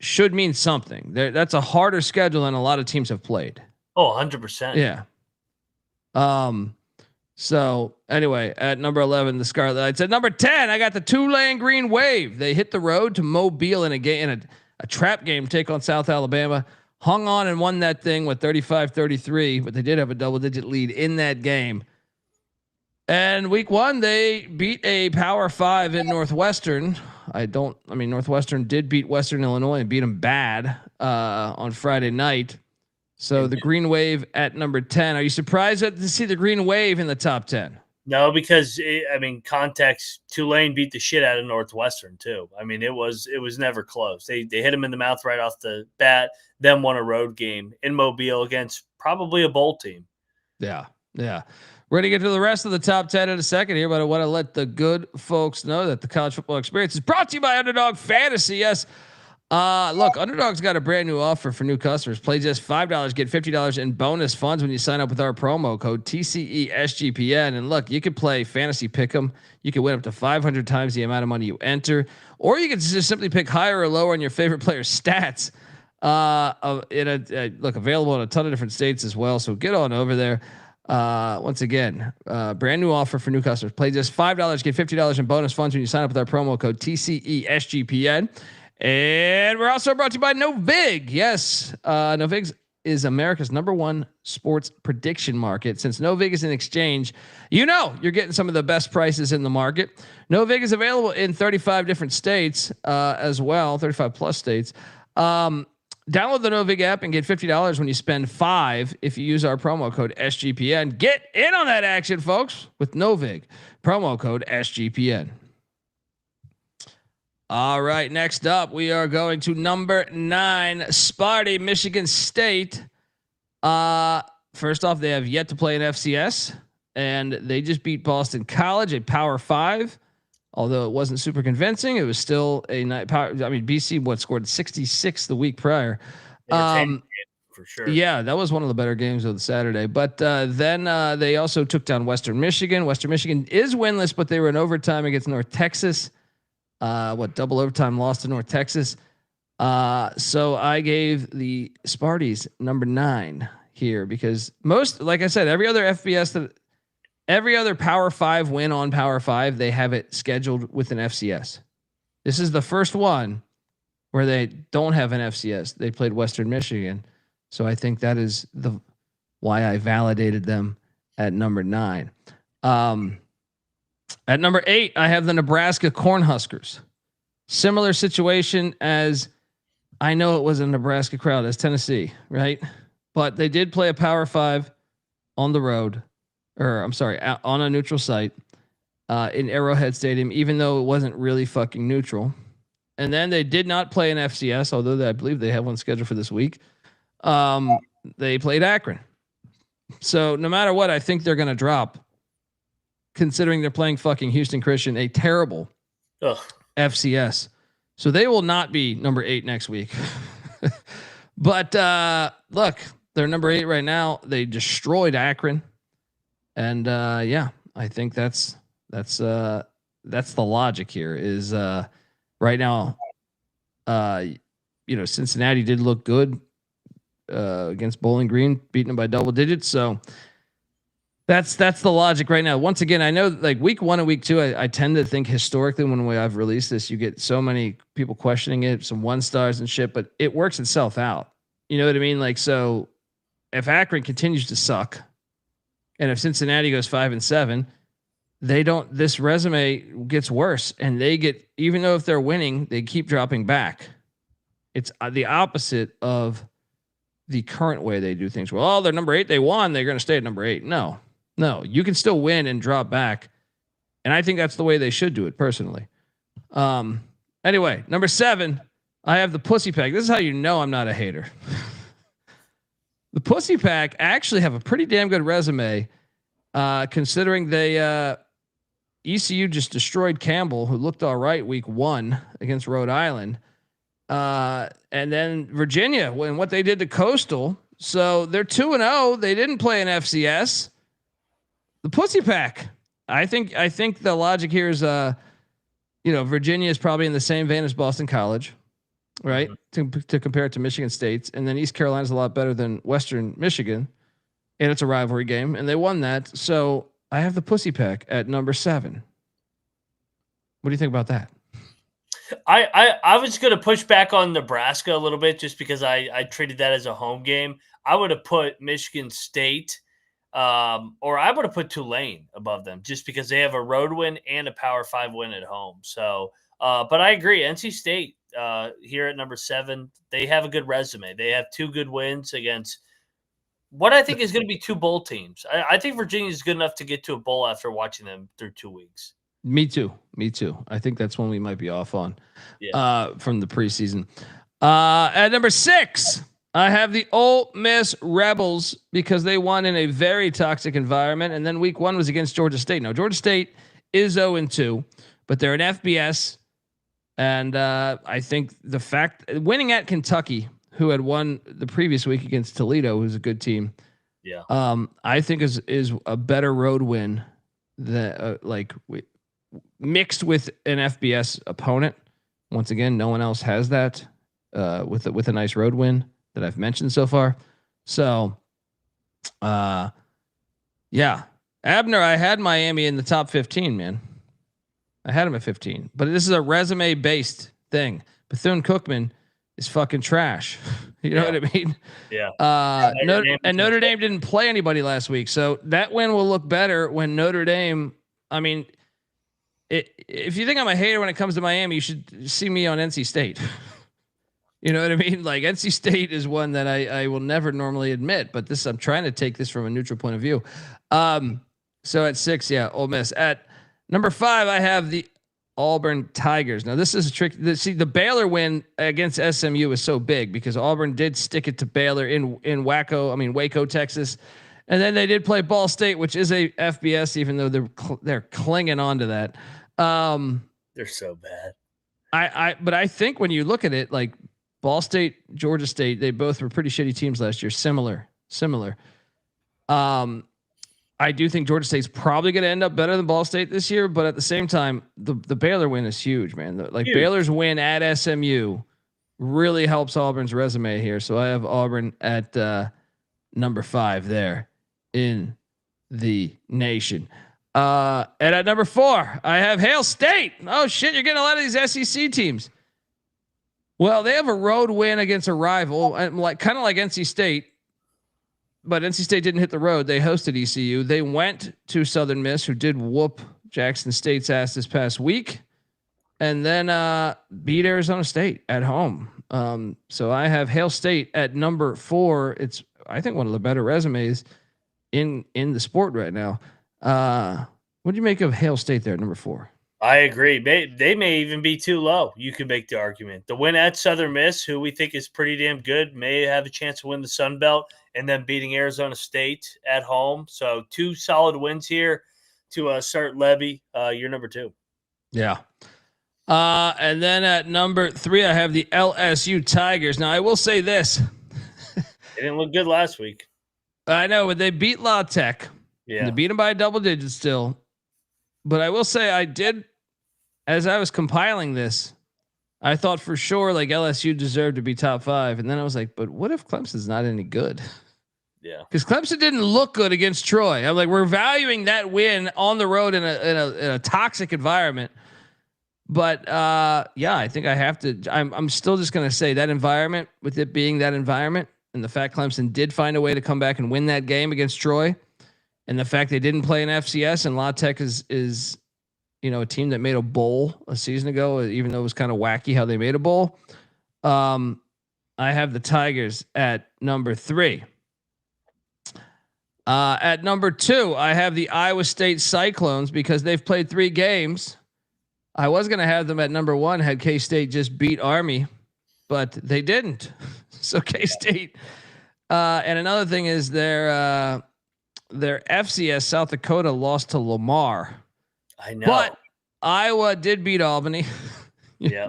should mean something. That's a harder schedule than a lot of teams have played.
Oh, 100%.
Yeah. So anyway, at number 11, the Scarlet Knights. At number 10, I got the Tulane Green Wave. They hit the road to Mobile in a game, in a trap game, take on South Alabama. Hung on and won that thing with 35-33, but they did have a double-digit lead in that game. And week 1, they beat a Power 5 in Northwestern. Northwestern did beat Western Illinois and beat them bad on Friday night. So the Green Wave at number 10. Are you surprised to see the Green Wave in the top 10?
No, because context, Tulane beat the shit out of Northwestern too. I mean, it was never close. They hit them in the mouth right off the bat, then won a road game in Mobile against probably a bowl team.
Yeah. We're going to get to the rest of the top 10 in a second here, but I want to let the good folks know that the college football experience is brought to you by Underdog Fantasy. Yes. Look, Underdog's got a brand new offer for new customers. Play just $5, get $50 in bonus funds when you sign up with our promo code TCESGPN. And look, you can play fantasy pick'em. You can win up to 500 times the amount of money you enter, or you can just simply pick higher or lower on your favorite player's stats. Look, available in a ton of different states as well. So get on over there. Once again, brand new offer for new customers. Play just $5, get $50 in bonus funds when you sign up with our promo code TCESGPN. And we're also brought to you by Novig. Yes, Novig is America's #1 sports prediction market. Since Novig is an exchange, you're getting some of the best prices in the market. Novig is available in 35 different states as well, 35 plus states. Download the Novig app and get $50 when you spend $5 if you use our promo code SGPN. Get in on that action, folks, with Novig. Promo code SGPN. All right, next up, we are going to number 9, Sparty, Michigan State. First off, they have yet to play an FCS, and they just beat Boston College, a Power 5. Although it wasn't super convincing, it was still a night power. I mean, BC scored 66 the week prior.
For sure.
Yeah, that was one of the better games of the Saturday. But then they also took down Western Michigan. Western Michigan is winless, but they were in overtime against North Texas. Double overtime loss to North Texas. So I gave the Sparties number 9 here because like I said, every other FBS Every other Power 5 win on Power 5, they have it scheduled with an FCS. This is the first one where they don't have an FCS. They played Western Michigan. So I think that is why I validated them at number 9. At number 8, I have the Nebraska Cornhuskers. Similar situation as, I know it was a Nebraska crowd as Tennessee, right? But they did play a Power 5 on the road, or I'm sorry, on a neutral site in Arrowhead Stadium, even though it wasn't really fucking neutral. And then they did not play an FCS, although I believe they have one scheduled for this week. They played Akron. So no matter what, I think they're going to drop, considering they're playing fucking Houston Christian, a terrible FCS. So they will not be number 8 next week. But look, they're number 8 right now. They destroyed Akron. And yeah, I think that's the logic here is right now, Cincinnati did look good against Bowling Green, beating them by double digits. So that's the logic right now. Once again, I know like week 1 and week 2, I tend to think historically when I've released this, you get so many people questioning it, some 1-stars and shit, but it works itself out. You know what I mean? Like, so if Akron continues to suck and if Cincinnati goes 5-7, this resume gets worse and they get, even though if they're winning, they keep dropping back. It's the opposite of the current way they do things. Well, they're number 8. They won. They're going to stay at number 8. No, you can still win and drop back. And I think that's the way they should do it personally. Anyway, number 7, I have the Pussy Pack. This is how you know I'm not a hater. The Pussy Pack actually have a pretty damn good resume, considering they ECU just destroyed Campbell, who looked all right week 1 against Rhode Island. And then Virginia, when what they did to Coastal. So they're 2-0. They didn't play an FCS. The Pussy Pack. I think the logic here is, Virginia is probably in the same vein as Boston College, right? Mm-hmm. To compare it to Michigan State's, and then East Carolina's a lot better than Western Michigan, and it's a rivalry game, and they won that. So I have the Pussy Pack at number 7. What do you think about that?
I was going to push back on Nebraska a little bit just because I treated that as a home game. I would have put Michigan State, or I would have put Tulane above them just because they have a road win and a Power 5 win at home. So, but I agree. NC State here at number 7, they have a good resume. They have 2 good wins against what I think is going to be 2 bowl teams. I think Virginia is good enough to get to a bowl after watching them through 2 weeks.
Me too. I think that's one we might be off on from the preseason. At number 6, I have the Ole Miss Rebels because they won in a very toxic environment. And then week 1 was against Georgia State. Now, Georgia State is 0-2, but they're an FBS. And I think the fact winning at Kentucky, who had won the previous week against Toledo, who's a good team.
Yeah.
I think is a better road win than mixed with an FBS opponent. Once again, no one else has that with a nice road win that I've mentioned so far. So, yeah, Abner, I had Miami in the top 15, man. I had him at 15, but this is a resume based thing. Bethune-Cookman is fucking trash. You know what I mean?
Yeah.
Notre Dame didn't play anybody last week. So that win will look better when Notre Dame, I mean, if you think I'm a hater when it comes to Miami, you should see me on NC State. You know what I mean? Like NC State is one that I will never normally admit, but I'm trying to take this from a neutral point of view. So at 6, Ole Miss. At number 5, I have the Auburn Tigers. Now this is a trick. The Baylor win against SMU is so big because Auburn did stick it to Baylor in Waco, Texas. And then they did play Ball State, which is a FBS, even though they're clinging on to that.
They're so bad.
But I think when you look at it, like Ball State, Georgia State, they both were pretty shitty teams last year. Similar. I do think Georgia State's probably going to end up better than Ball State this year, but at the same time, the Baylor win is huge, man. Huge. Baylor's win at SMU really helps Auburn's resume here. So I have Auburn at number 5 there in the nation. And at number 4, I have Hail State. Oh shit, you're getting a lot of these SEC teams. Well, they have a road win against a rival, kind of like NC State, but NC State didn't hit the road. They hosted ECU. They went to Southern Miss, who did whoop Jackson State's ass this past week, and then beat Arizona State at home. So I have Hail State at number 4. It's, I think, one of the better resumes in the sport right now. What do you make of Hail State there at number 4?
I agree. They may even be too low. You can make the argument. The win at Southern Miss, who we think is pretty damn good, may have a chance to win the Sun Belt, and then beating Arizona State at home. So 2 solid wins here to start Levy. You're number 2.
Yeah. And then at number 3, I have the LSU Tigers. Now, I will say this.
They didn't look good last week.
I know, but they beat La Tech.
Yeah.
They beat them by double digits still. But I will say I did, as I was compiling this, I thought for sure like LSU deserved to be top 5. And then I was like, but what if Clemson's not any good?
Yeah.
Because Clemson didn't look good against Troy. I'm like, we're valuing that win on the road in a toxic environment. But yeah, I think I have to. I'm still just going to say that environment, with it being that environment, and the fact Clemson did find a way to come back and win that game against Troy, and the fact they didn't play an FCS, and La Tech is a team that made a bowl a season ago, even though it was kind of wacky how they made a bowl. I have the Tigers at number 3. At number 2, I have the Iowa State Cyclones because they've played 3 games. I was going to have them at number 1 had K-State just beat Army, but they didn't. So K-State. And another thing is their FCS South Dakota lost to Lamar.
I know.
But Iowa did beat Albany.
Yeah.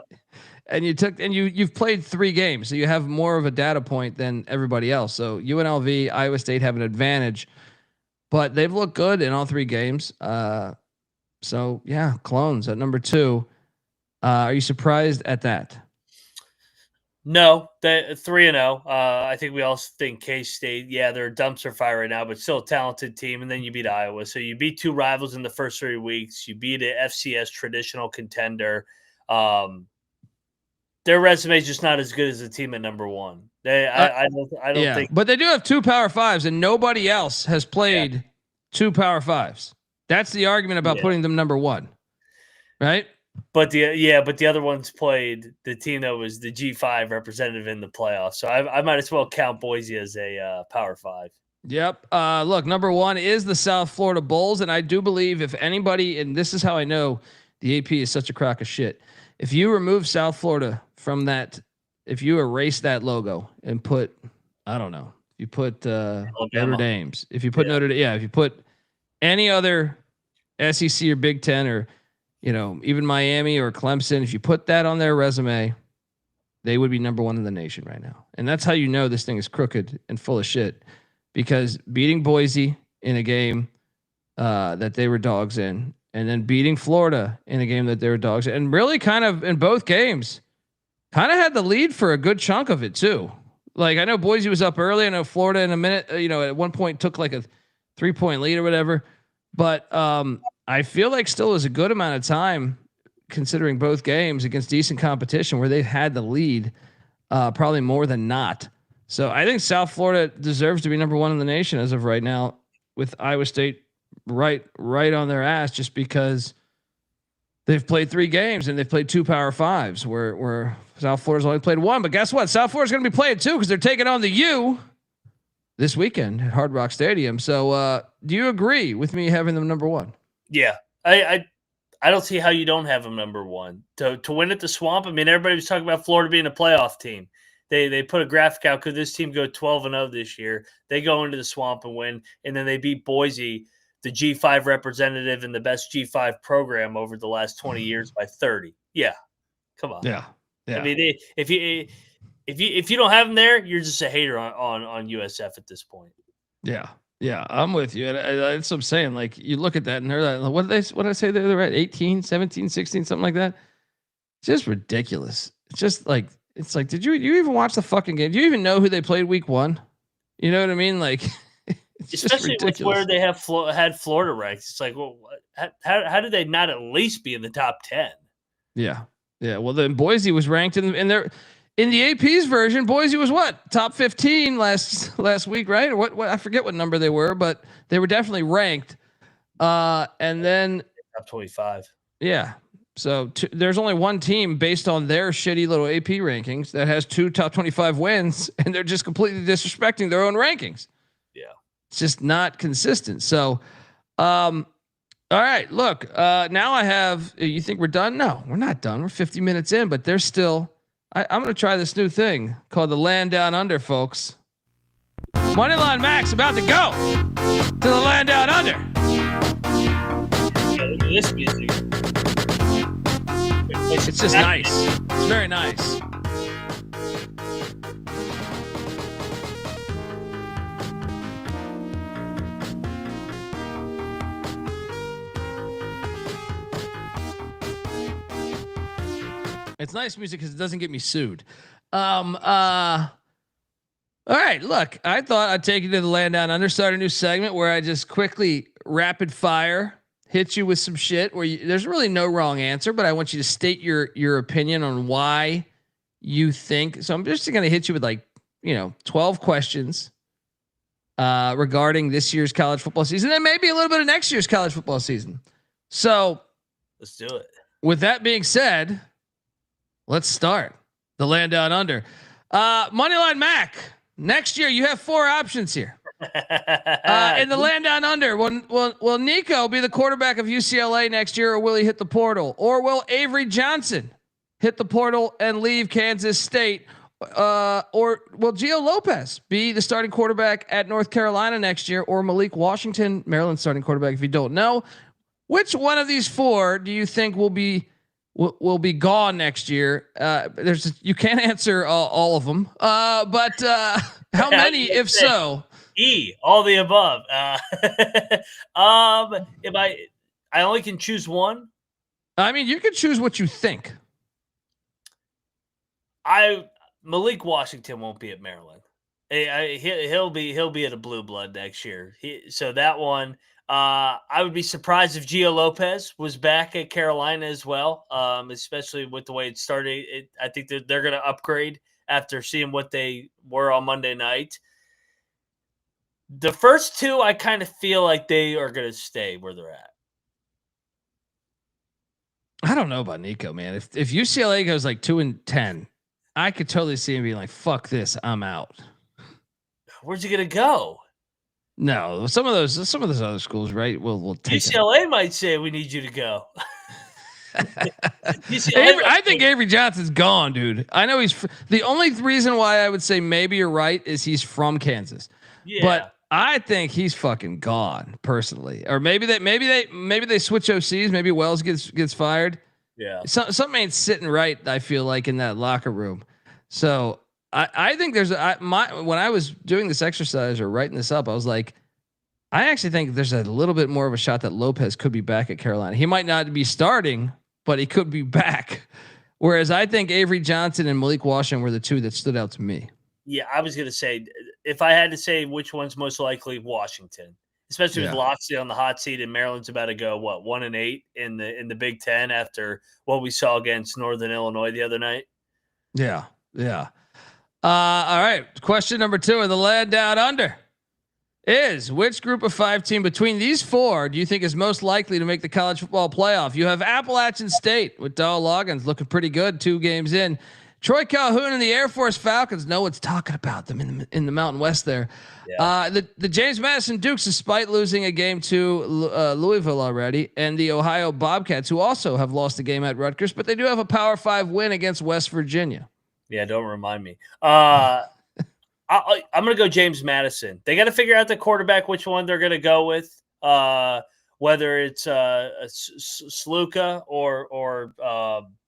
And you've played 3 games, so you have more of a data point than everybody else. So UNLV, Iowa State have an advantage, but they've looked good in all 3 games. So yeah, Clones at number 2. Are you surprised at that?
No, that 3-0. I think we also think K-State. Yeah, they're a dumpster fire right now, but still a talented team. And then you beat Iowa, so you beat 2 rivals in the first 3 weeks. You beat an FCS traditional contender. Their resume is just not as good as the team at number 1. I don't think.
But they do have 2 Power 5s, and nobody else has played 2 Power 5s. That's the argument about putting them number 1, right?
But the other ones played the team that was the G5 representative in the playoffs. So I might as well count Boise as a Power 5.
Yep. Look, number 1 is the South Florida Bulls, and I do believe if anybody, and this is how I know the AP is such a crock of shit. If you remove South Florida from that, if you erase that logo and put, I don't know, if you put Notre Dame's, if you put if you put any other SEC or Big Ten or even Miami or Clemson, if you put that on their resume, they would be number 1 in the nation right now. And that's how you know this thing is crooked and full of shit, because beating Boise in a game that they were dogs in, and then beating Florida in a game that they were dogs in, and really kind of in both games, kind of had the lead for a good chunk of it too. Like, I know Boise was up early. I know Florida in a minute, at one point took like a 3-point lead or whatever. But I feel like still is a good amount of time considering both games against decent competition where they've had the lead, probably more than not. So I think South Florida deserves to be number 1 in the nation as of right now, with Iowa State right on their ass, just because they've played 3 games and they've played 2 Power 5s where South Florida's only played 1. But guess what? South Florida's going to be playing 2 because they're taking on the U this weekend at Hard Rock Stadium. So do you agree with me having them number 1?
Yeah. I don't see how you don't have them number 1. To win at the Swamp, I mean, everybody was talking about Florida being a playoff team. They put a graphic out. Could this team go 12-0 this year? They go into the Swamp and win, and then they beat Boise, the G5 representative and the best G5 program over the last 20 years, by 30. Yeah. Come on.
Yeah.
I mean, if you don't have them there, you're just a hater on USF at this point.
Yeah. Yeah, I'm with you. And that's what I'm saying. Like, you look at that and they're like, what did I say? They're at 18, 17, 16, something like that. It's just ridiculous. It's just like, did you even watch the fucking game? Do you even know who they played week 1? You know what I mean? Like, It's
Especially
just
with
ridiculous.
where they have had Florida ranked. It's like, well, how did they not at least be in the top 10?
Yeah. Yeah. Well, then Boise was ranked in the AP's version. Boise was what? Top 15 last week, right? Or what I forget what number they were, but they were definitely ranked. And then
top 25.
Yeah. So there's only one team based on their shitty little AP rankings that has 2 top 25 wins, and they're just completely disrespecting their own rankings.
Yeah.
It's just not consistent. So, all right, look, now I have, you think we're done? No, we're not done. We're 50 minutes in, but there's still, I'm going to try this new thing called the Land Down Under, folks. Moneyline Max about to go to the Land Down Under.
Yeah, look at this music.
It's just nice. It's very nice. It's nice music because it doesn't get me sued. All right, look, I thought I'd take you to the Land Down Under, start a new segment where I just quickly rapid fire hit you with some shit where there's really no wrong answer, but I want you to state your opinion on why you think. So I'm just going to hit you with 12 questions regarding this year's college football season and maybe a little bit of next year's college football season. So
let's do it.
With that being said, let's start the Land Down Under. Moneyline Mac. Next year, you have 4 options here. In the Land Down Under, will Nico be the quarterback of UCLA next year, or will he hit the portal? Or will Avery Johnson hit the portal and leave Kansas State? Or will Gio Lopez be the starting quarterback at North Carolina next year, or Malik Washington, Maryland's starting quarterback? If you don't know, which one of these 4 do you think will be gone next year? You can't answer all of them, but how many, if so?
All the above. If I only can choose one.
I mean, you can choose what you think.
Malik Washington won't be at Maryland. He'll be at a blue blood next year. So that one. I would be surprised if Gio Lopez was back at Carolina as well, especially with the way it started. I think that they're going to upgrade after seeing what they were on Monday night. The first 2, I kind of feel like they are going to stay where they're at.
I don't know about Nico, man. If UCLA goes 2-10, I could totally see him being like, "Fuck this, I'm out."
Where's he going to go?
No, some of those other schools, right? We'll take
UCLA might say we need you to go.
I think Avery Johnson's gone, dude. I know the only reason why I would say maybe you're right is he's from Kansas. Yeah. But I think he's fucking gone personally. Or maybe they switch OCs. Maybe Wells gets fired.
Yeah.
Something ain't sitting right, I feel like, in that locker room. So I think when I was doing this exercise or writing this up, I was like, I actually think there's a little bit more of a shot that Lopez could be back at Carolina. He might not be starting, but he could be back. Whereas I think Avery Johnson and Malik Washington were the 2 that stood out to me.
Yeah, I was going to say, if I had to say which one's most likely, Washington, especially with Loxley on the hot seat, and Maryland's about to go 1-8 in the Big Ten after what we saw against Northern Illinois the other night.
Yeah. All right. Question number 2 of the Land Down Under is, which group of 5 team between these 4 do you think is most likely to make the college football playoff? You have Appalachian State with Dow Loggins looking pretty good 2 games in. Troy Calhoun and the Air Force Falcons. No one's talking about them in the Mountain West there. Yeah. The James Madison Dukes, despite losing a game to Louisville already, and the Ohio Bobcats, who also have lost a game at Rutgers, but they do have a Power 5 win against West Virginia.
Yeah, don't remind me. I'm going to go James Madison. They got to figure out the quarterback, which one they're going to go with, whether it's Sluka or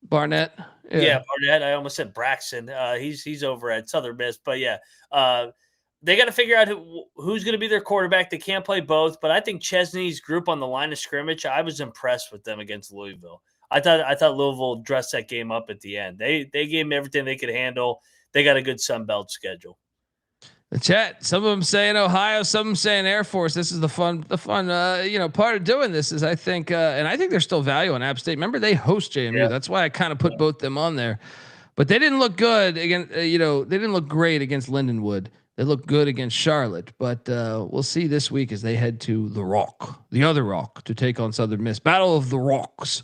Barnett.
Yeah, Barnett. I almost said Braxton. He's over at Southern Miss, but yeah, they got to figure out who's going to be their quarterback. They can't play both, but I think Chesney's group on the line of scrimmage, I was impressed with them against Louisville. I thought Louisville dressed that game up at the end. They gave them everything they could handle. They got a good Sun Belt schedule.
The chat. Some of them saying Ohio, some of them saying Air Force. This is the fun, part of doing this is I think, and I think there's still value on App State. Remember they host JMU. Yeah. That's why I kind of put both them on there, but they didn't look good against, they didn't look great against Lindenwood. They look good against Charlotte, but we'll see this week as they head to the Rock, the other Rock, to take on Southern Miss. Battle of the Rocks.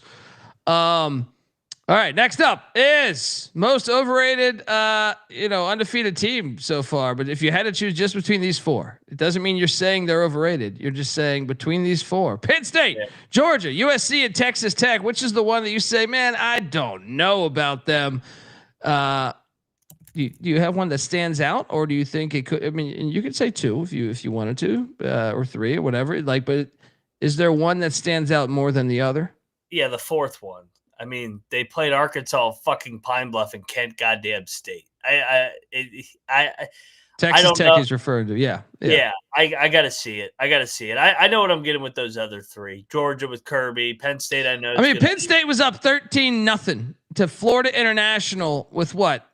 All right, next up is most overrated, undefeated team so far. But if you had to choose just between these four, it doesn't mean you're saying they're overrated. You're just saying between these four: Penn State, Georgia, USC, and Texas Tech. Which is the one that you say, man, I don't know about them? Do you have one that stands out, or do you think it could? I mean, and you could say two if you wanted to, or three or whatever. Like, but is there one that stands out more than the other?
Yeah, the fourth one. I mean, they played Arkansas, fucking Pine Bluff, and Kent goddamn State.
Texas Tech is referred to. Yeah.
I gotta see it. I know what I'm getting with those other three. Georgia with Kirby, Penn State. I know.
Penn State was up 13-0 to Florida International with what?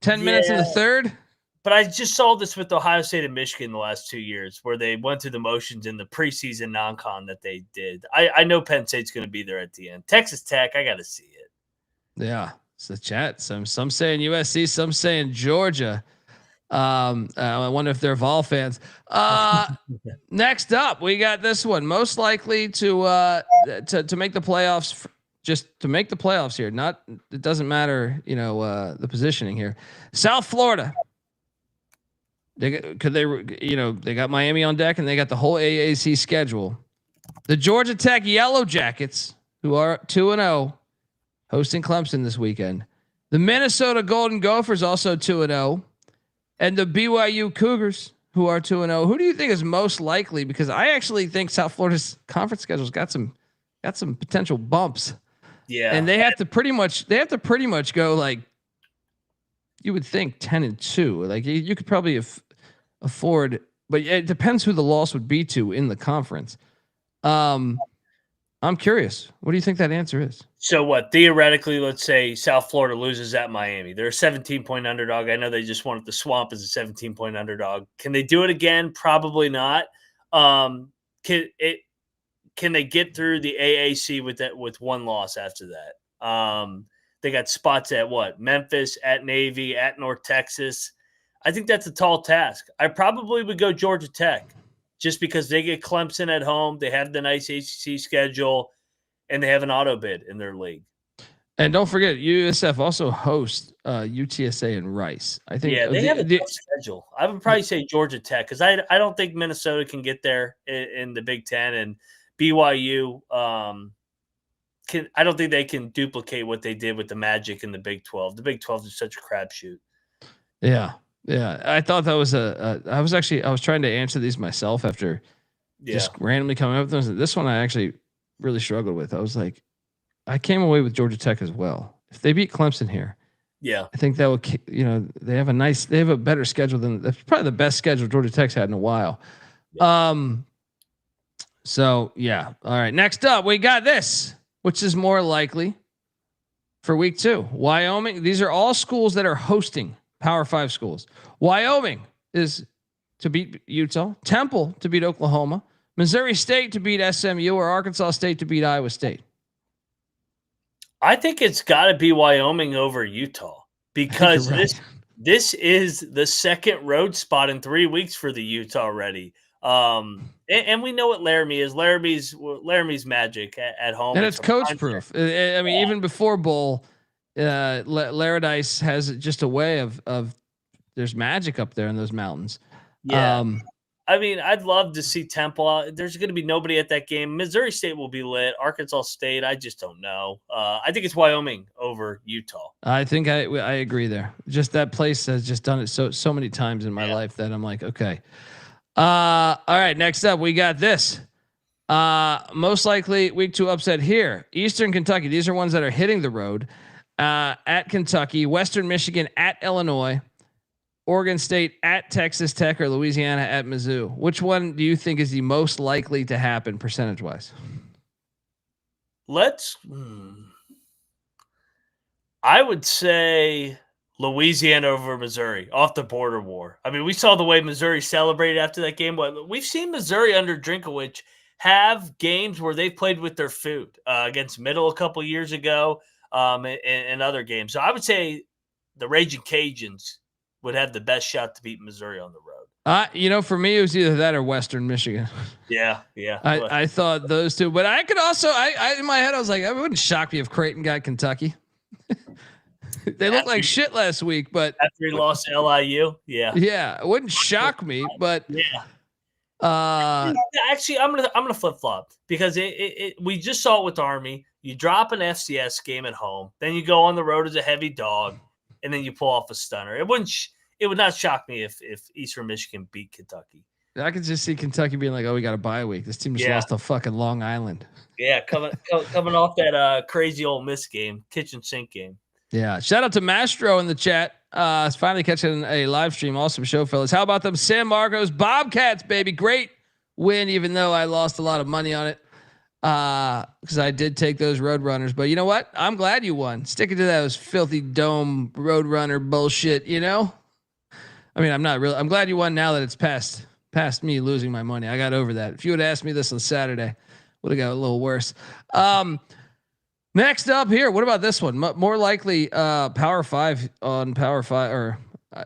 10 minutes in the third.
But I just saw this with Ohio State and Michigan the last 2 years, where they went through the motions in the preseason non-con that they did. I know Penn State's going to be there at the end. Texas Tech, I got to see it.
Yeah, it's the chat. Some saying USC, some saying Georgia. I wonder if they're Vol fans. Next up, we got this one. Most likely to make the playoffs. Just to make the playoffs here. Not it doesn't matter. The positioning here. South Florida. They got Miami on deck and they got the whole AAC schedule. The Georgia Tech Yellow Jackets, who are 2-0, hosting Clemson this weekend. The Minnesota Golden Gophers, also 2-0, and the BYU Cougars, who are 2-0. Who do you think is most likely? Because I actually think South Florida's conference schedule's got some potential bumps.
Yeah,
and they have to pretty much go like. You would think 10-2, like you could probably afford, but it depends who the loss would be to in the conference. I'm curious. What do you think that answer is?
So what, theoretically, let's say South Florida loses at Miami. They're a 17-point underdog. I know they just wanted the Swamp as a 17-point underdog. Can they do it again? Probably not. Can they get through the AAC with one loss after that? They got spots at what? Memphis, at Navy, at North Texas. I think that's a tall task. I probably would go Georgia Tech just because they get Clemson at home. They have the nice ACC schedule, and they have an auto bid in their league.
And don't forget, USF also hosts UTSA and Rice. I think.
Yeah, they have a tough schedule. I would probably say Georgia Tech because I don't think Minnesota can get there in the Big Ten, and BYU I don't think they can duplicate what they did with the Magic in the Big 12. The Big 12 is such a crapshoot.
Yeah. I thought that was I was trying to answer these myself after just randomly coming up with them. This one I actually really struggled with. I was like, I came away with Georgia Tech as well. If they beat Clemson here, I think that would, they have a better schedule than that's probably the best schedule Georgia Tech's had in a while. Yeah. So yeah. All right. Next up, we got this. Which is more likely for week 2? Wyoming. These are all schools that are hosting Power 5 schools. Wyoming is to beat Utah. Temple to beat Oklahoma. Missouri State to beat SMU, or Arkansas State to beat Iowa State.
I think it's got to be Wyoming over Utah because this is the second road spot in 3 weeks for the Utah already. And we know what Laramie is. Laramie's magic at home,
and it's coach proof. I mean, even before bowl, Laradice has just a way of there's magic up there in those mountains.
Yeah. I mean, I'd love to see Temple. There's going to be nobody at that game. Missouri State will be lit. Arkansas State, I just don't know. I think it's Wyoming over Utah.
I think I agree there. Just that place has just done it so many times in my life that I'm like, okay. All right. Next up, we got this. Most likely week 2 upset here. Eastern Kentucky. These are ones that are hitting the road. At Kentucky, Western Michigan at Illinois, Oregon State at Texas Tech, or Louisiana at Mizzou. Which one do you think is the most likely to happen percentage wise?
I would say Louisiana over Missouri, off the border war. I mean, we saw the way Missouri celebrated after that game. But we've seen Missouri under Drinkwitz have games where they've played with their food against Middle a couple years ago and other games. So I would say the Raging Cajuns would have the best shot to beat Missouri on the road.
For me, it was either that or Western Michigan.
Yeah.
I thought those two, but I could also, I in my head, I was like, it wouldn't shock me if Creighton got Kentucky. They looked like shit last week, but
after he lost to LIU, yeah,
it wouldn't shock me, but
actually, I'm gonna flip flop because we just saw it with Army. You drop an FCS game at home, then you go on the road as a heavy dog, and then you pull off a stunner. It would not shock me if Eastern Michigan beat Kentucky.
I could just see Kentucky being like, "Oh, we got a bye week. This team just lost to fucking Long Island."
Yeah, coming off that crazy Ole Miss game, kitchen sink game.
Yeah. Shout out to Mastro in the chat. It's finally catching a live stream. Awesome show, fellas. How about them San Marcos Bobcats, baby? Great win, even though I lost a lot of money on it. Because I did take those Roadrunners. But you know what? I'm glad you won. Sticking to those filthy dome Roadrunner bullshit, I mean, I'm glad you won now that it's past me losing my money. I got over that. If you had asked me this on Saturday, would have got a little worse. Next up here, what about this one? More likely, Power 5 on Power 5 or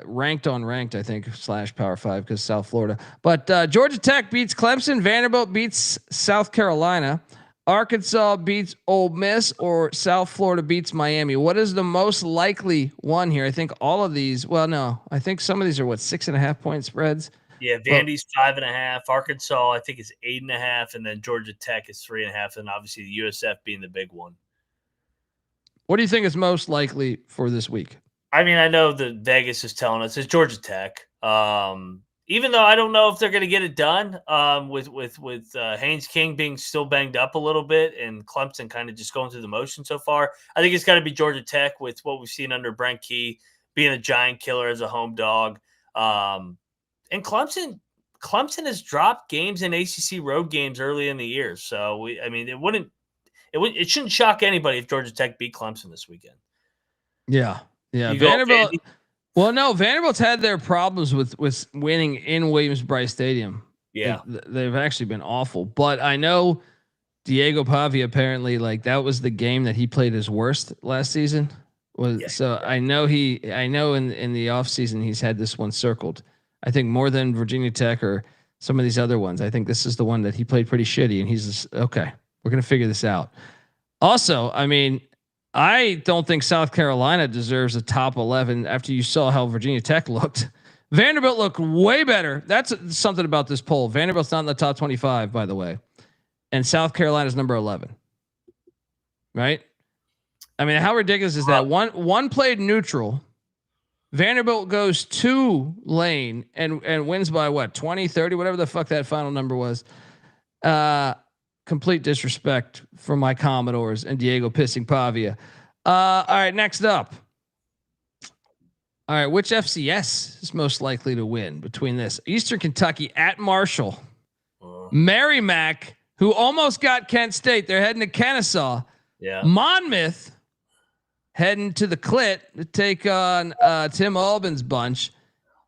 ranked on ranked, I think / Power 5 because South Florida. But Georgia Tech beats Clemson, Vanderbilt beats South Carolina, Arkansas beats Ole Miss, or South Florida beats Miami. What is the most likely one here? I think all of these. Well, no, I think some of these are 6.5 point spreads.
Yeah, Vandy's 5.5. Arkansas, I think, is 8.5, and then Georgia Tech is 3.5, and obviously the USF being the big one.
What do you think is most likely for this week?
I mean, I know that Vegas is telling us it's Georgia Tech. Even though I don't know if they're going to get it done with Haynes King being still banged up a little bit and Clemson kind of just going through the motion so far. I think it's got to be Georgia Tech with what we've seen under Brent Key being a giant killer as a home dog. And Clemson has dropped games in ACC road games early in the year. So it shouldn't shock anybody if Georgia Tech beat Clemson this weekend.
Yeah. Vanderbilt. Well, no, Vanderbilt's had their problems with winning in Williams-Brice Stadium.
Yeah,
they've actually been awful. But I know Diego Pavia apparently that was the game that he played his worst last season. So I know in the off season he's had this one circled. I think more than Virginia Tech or some of these other ones. I think this is the one that he played pretty shitty, and he's just, okay, we're going to figure this out. Also, I mean, I don't think South Carolina deserves a top 11 after you saw how Virginia Tech looked. Vanderbilt looked way better. That's something about this poll. Vanderbilt's not in the top 25, by the way. And South Carolina's number 11. Right? I mean, how ridiculous is that? One played neutral. Vanderbilt goes 2 lane and wins by 20, 30, whatever the fuck that final number was. Complete disrespect for my Commodores and Diego pissing Pavia. All right, next up. All right, which FCS is most likely to win between this? Eastern Kentucky at Marshall. Merrimack, who almost got Kent State. They're heading to Kennesaw.
Yeah.
Monmouth heading to the Clit to take on Tim Albin's bunch.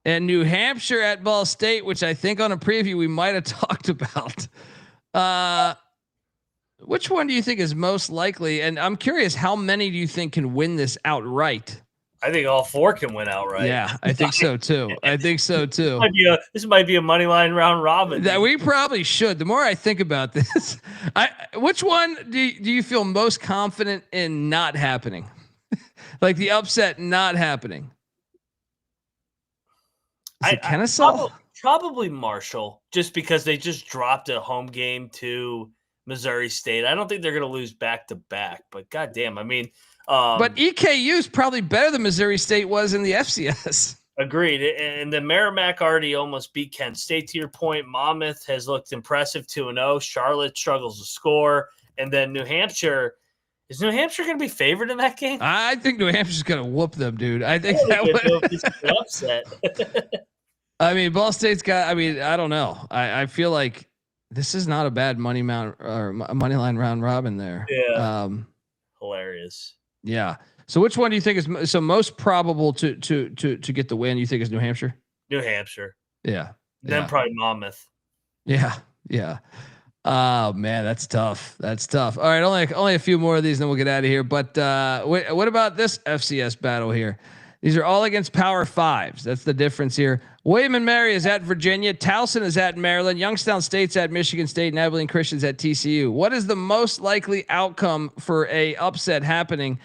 And New Hampshire at Ball State, which I think on a preview we might have talked about. Which one do you think is most likely? And I'm curious, how many do you think can win this outright?
I think all 4 can win outright.
Yeah, I think so too.
This might be a money line round robin.
That we probably should. The more I think about this, which one do you feel most confident in not happening? Like the upset not happening? Is it Kennesaw?
Probably Marshall, just because they just dropped a home game to Missouri State. I don't think they're going to lose back to back, but goddamn, I mean,
but EKU is probably better than Missouri State was in the FCS.
Agreed. And the Merrimack already almost beat Kent State. To your point, Monmouth has looked impressive 2-0. Charlotte struggles to score, and then New Hampshire. Is New Hampshire going to be favored in that game?
I think New Hampshire's going to whoop them, dude. I think that
would upset.
I mean, Ball State's got. I mean, I don't know. I feel like this is not a bad money line round robin there.
Yeah. Hilarious.
Yeah. So which one do you think is most probable to get the win? You think is New Hampshire?
New Hampshire.
Yeah.
Then probably Monmouth.
Yeah. Yeah. Oh man, that's tough. All right, only a few more of these, then we'll get out of here. But what about this FCS battle here? These are all against Power Fives. That's the difference here. William and Mary is at Virginia. Towson is at Maryland. Youngstown State's at Michigan State. And Abilene Christian's at TCU. What is the most likely outcome for a upset happening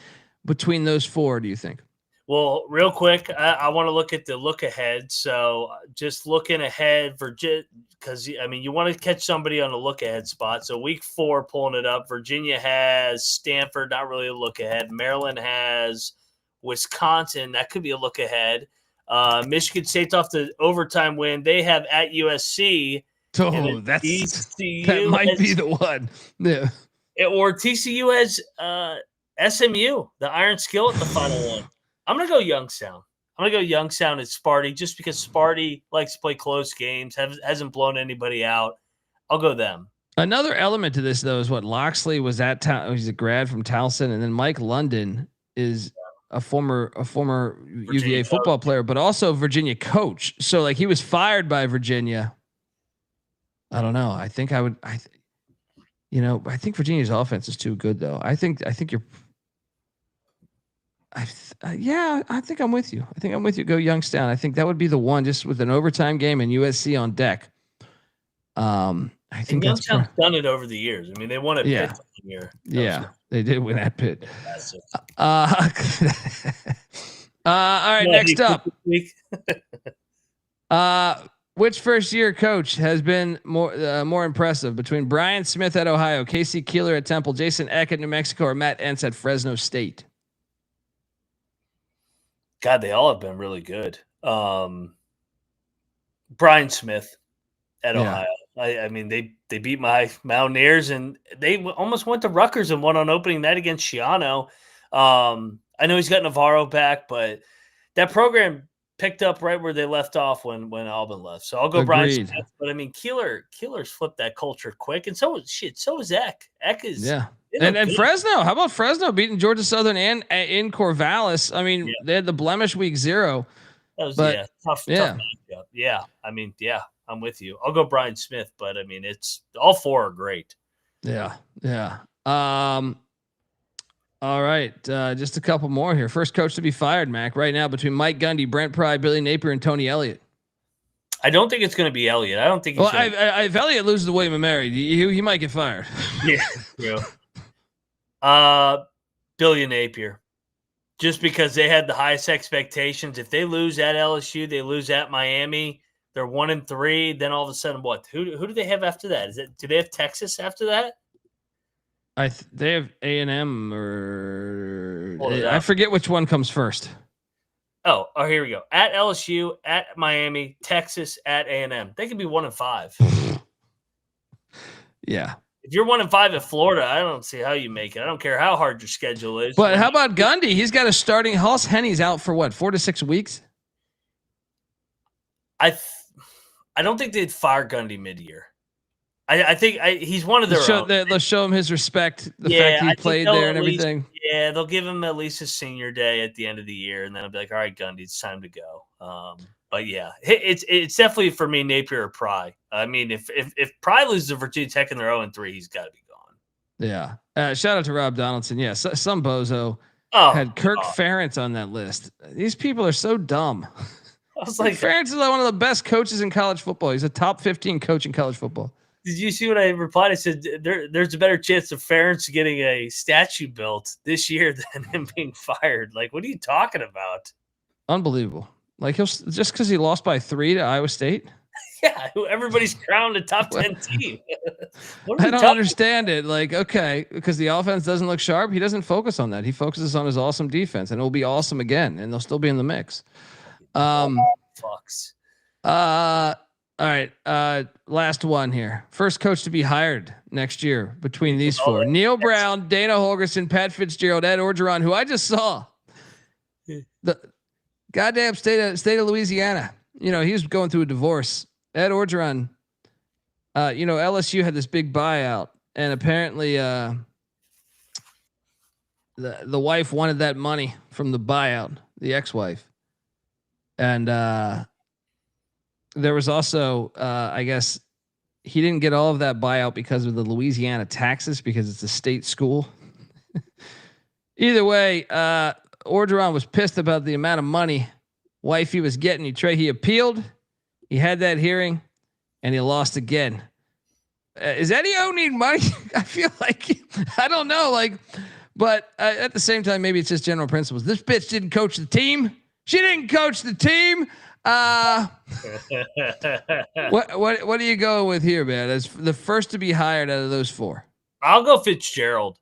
between those four, do you think?
Well, real quick, I want to look at the look ahead. So just looking ahead, Virginia, because I mean, you want to catch somebody on a look ahead spot. So week 4, pulling it up, Virginia has Stanford, not really a look ahead. Maryland has Wisconsin, that could be a look ahead. Michigan State's off the overtime win. They have at USC.
Oh, that might be the one. Yeah.
Or TCU has SMU, the Iron Skillet, the final one. I'm going to go Youngstown. I'm going to go Youngstown at Sparty just because Sparty likes to play close games, hasn't blown anybody out. I'll go them.
Another element to this, though, is what Loxley was at. He's a grad from Towson, and then Mike London is a former UVA football player, but also Virginia coach. So like he was fired by Virginia. I don't know. I think I think Virginia's offense is too good, though. I think you're. I think I'm with you. Go Youngstown. I think that would be the one, just with an overtime game and USC on deck. I think
Youngstown's done it over the years. I mean, they won at Pitt one year.
They did win at Pitt. All right, next up. Which first-year coach has been more impressive between Brian Smith at Ohio, Casey Keeler at Temple, Jason Eck at New Mexico, or Matt Entz at Fresno State?
God, they all have been really good. Brian Smith at Ohio. I mean, they beat my Mountaineers, and they almost went to Rutgers and won on opening night against Schiano. I know he's got Navarro back, but that program picked up right where they left off when Alban left. So I'll go Brian Smith. But I mean, Keeler's flipped that culture quick, and so is Eck. Eck is
And Fresno. How about Fresno beating Georgia Southern and in Corvallis? I mean, they had the blemish week 0.
That was tough matchup. Yeah, I mean, I'm with you. I'll go Brian Smith, but I mean, it's all 4 are great.
Yeah. All right, just a couple more here. First coach to be fired, Mac, right now between Mike Gundy, Brent Pry, Billy Napier, and Tony Elliott.
I don't think it's going to be Elliott. I don't think.
If Elliott loses to William and Mary, he might get fired.
Yeah. Billy Napier, just because they had the highest expectations. If they lose at LSU, they lose at Miami. They're 1-3. Then all of a sudden, what? Who do they have after that? Do they have Texas after that?
They have A&M or I forget which one comes first.
Oh, here we go. At LSU, at Miami, Texas, at A&M. They could be 1-5.
Yeah.
If you're 1-5 at Florida, I don't see how you make it. I don't care how hard your schedule is.
But how about Gundy? He's got a starting. Hoss Henny's out for what, 4 to 6 weeks?
I don't think they'd fire Gundy mid-year. I think he's one of their own.
They'll show him his respect, the fact he played there and everything.
They'll give him at least his senior day at the end of the year, and then I'll be like, all right, Gundy, it's time to go. But yeah, it's definitely for me Napier or Pry. I mean, if Pry loses to Virginia Tech and they're 0-3, he's got to be gone.
Yeah. Shout out to Rob Donaldson. Yeah, some bozo had Kirk Ferentz on that list. These people are so dumb.
I was like,
Ferentz is one of the best coaches in college football. He's a top 15 coach in college football.
Did you see what I replied? I said there's a better chance of Ferentz getting a statue built this year than him being fired. Like, what are you talking about?
Unbelievable. Like, he'll just because he lost by 3 to Iowa State.
Yeah, everybody's crowned a top 10 team.
I don't understand it. Like, okay, because the offense doesn't look sharp, he doesn't focus on that. He focuses on his awesome defense, and it will be awesome again, and they'll still be in the mix.
Fucks.
All right. Last one here. First coach to be hired next year between these 4. Neil Brown, Dana Holgerson, Pat Fitzgerald, Ed Orgeron, who I just saw. The goddamn state of Louisiana. You know, he was going through a divorce. Ed Orgeron, LSU had this big buyout, and apparently the wife wanted that money from the buyout, the ex-wife, and there was also I guess he didn't get all of that buyout because of the Louisiana taxes because it's a state school. Either way, Orgeron was pissed about the amount of money wifey was getting. He appealed. He had that hearing, and he lost again. Is Eddie O need money? I feel like I don't know, but at the same time, maybe it's just general principles. This bitch didn't coach the team. She didn't coach the team. What do you go with here, man? As the first to be hired out of those four,
I'll go Fitzgerald.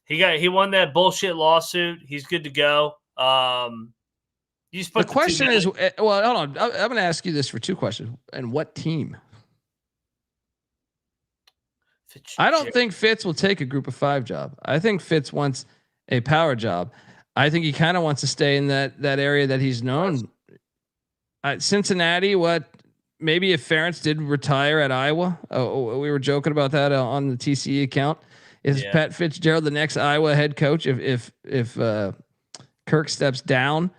He won that bullshit lawsuit. He's good to go. You just put
the question is, well, hold on. I'm going to ask you this for two questions. And what team? I don't think Fitz will take a group of 5 job. I think Fitz wants a power job. I think he kind of wants to stay in that area that he's known. Cincinnati, maybe if Ferentz did retire at Iowa, we were joking about that on the TCE account. Is Pat Fitzgerald the next Iowa head coach if Kirk steps down?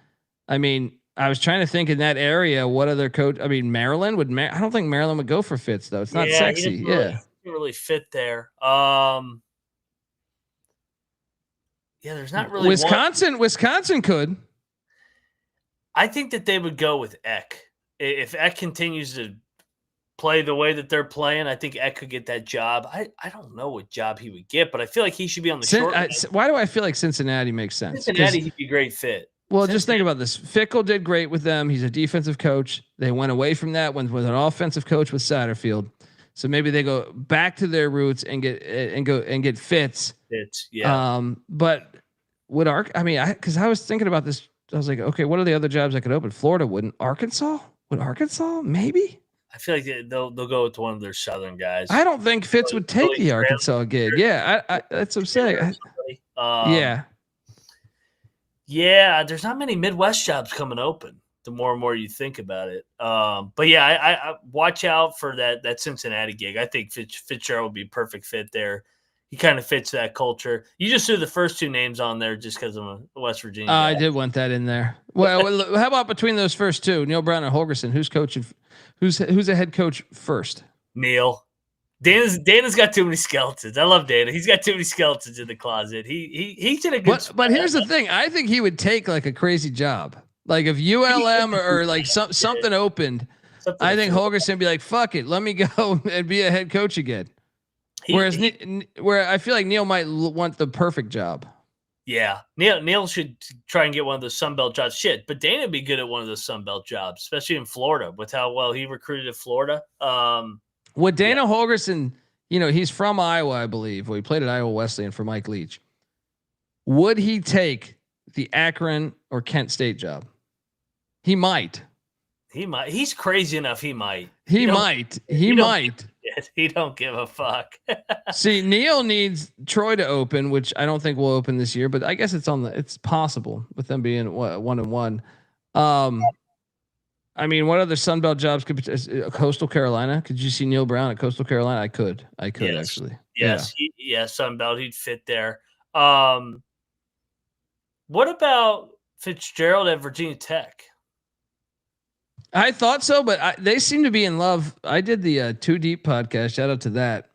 I mean, I was trying to think in that area, what other coach? I mean, Maryland I don't think Maryland would go for Fitz though. It's not sexy.
He didn't really fit there. There's not really
Wisconsin could.
I think that they would go with Eck. If Eck continues to play the way that they're playing, I think Eck could get that job. I don't know what job he would get, but I feel like he should be on the short list.
Why do I feel like Cincinnati makes sense?
Cincinnati, he'd be a great fit.
Well, just think about this. Fickle did great with them. He's a defensive coach. They went away from that, went with an offensive coach with Satterfield. So maybe they go back to their roots and get Fitz. But would because I was thinking about this. I was like, okay, what are the other jobs that could open? Florida wouldn't. Arkansas? Would Arkansas? Maybe.
I feel like they'll go with one of their Southern guys.
I don't think Fitz would take the Arkansas gig. Yeah, that's what I'm saying.
Yeah, there's not many Midwest jobs coming open. The more and more you think about it, but yeah, I watch out for that Cincinnati gig. I think Fitzgerald would be a perfect fit there. He kind of fits that culture. You just threw the first 2 names on there just because I'm a West Virginia guy.
I did want that in there. Well, how about between those first 2, Neil Brown and Holgerson? Who's coaching? Who's a head coach first?
Neil. Dana's got too many skeletons. I love Dana. He's got too many skeletons in the closet. He's in a good spot.
But here's the thing. I think he would take like a crazy job. Like if ULM or like something opened, I think Holgerson would be like, fuck it, let me go and be a head coach again. Where I feel like Neil might want the perfect job.
Yeah, Neil should try and get one of those Sunbelt jobs. Shit, but Dana would be good at one of those Sunbelt jobs, especially in Florida with how well he recruited at Florida.
Would Dana Holgerson, he's from Iowa, I believe. Well, he played at Iowa Wesleyan for Mike Leach. Would he take the Akron or Kent State job? He might.
He's crazy enough. He might.
He might.
He don't give a fuck.
See, Neil needs Troy to open, which I don't think will open this year, but I guess it's possible with them being 1-1. I mean, what other Sunbelt jobs Coastal Carolina? Could you see Neil Brown at Coastal Carolina? I could actually.
Yes. Yeah. Sunbelt, he'd fit there. What about Fitzgerald at Virginia Tech?
I thought so, but they seem to be in love. I did the Too Deep podcast. Shout out to that.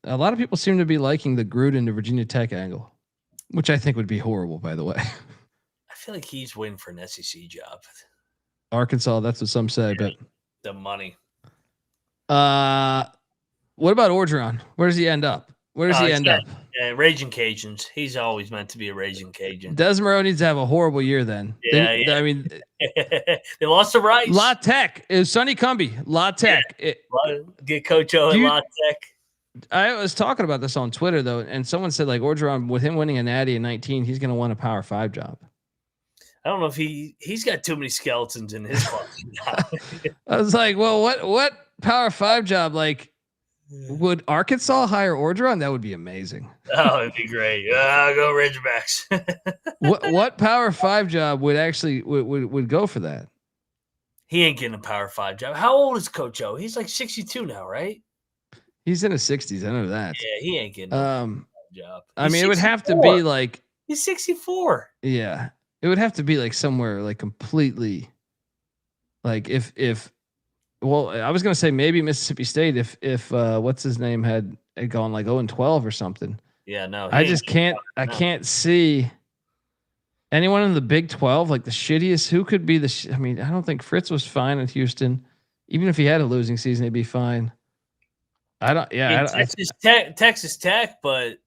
A lot of people seem to be liking the Gruden to Virginia Tech angle, which I think would be horrible, by the way.
I feel like he's waiting for an SEC job.
Arkansas, that's what some say, but
the money.
What about Orgeron? Where does he end up?
Yeah, Raging Cajuns. He's always meant to be a Raging Cajun.
Desmond needs to have a horrible year then.
Yeah.
I mean,
they lost the rights.
La Tech is Sonny Cumby. La Tech.
Get Coach O at La Tech.
I was talking about this on Twitter though, and someone said like Orgeron, with him winning a Natty in 19, he's going to want a Power 5 job.
I don't know if he's got too many skeletons in his closet.
I was like, well, what Power 5 job? Like, would Arkansas hire Orgeron? That would be amazing.
Oh, it'd be great. Go Razorbacks.
what Power 5 job would actually would go for that?
He ain't getting a Power 5 job. How old is Coach O? He's like 62 now, right?
He's in his 60s. I know that.
Yeah, he ain't getting. job.
I mean, it would have to be like
he's 64.
Yeah, it would have to be like somewhere like completely. Like well, I was gonna say maybe Mississippi State if what's his name had gone like 0-12 or something.
Yeah, no,
I just can't. I can't see anyone in the Big 12 like the shittiest. Who could be the? I mean, I don't think Fritz was fine at Houston. Even if he had a losing season, he'd be fine. I don't. Yeah,
Texas Tech, but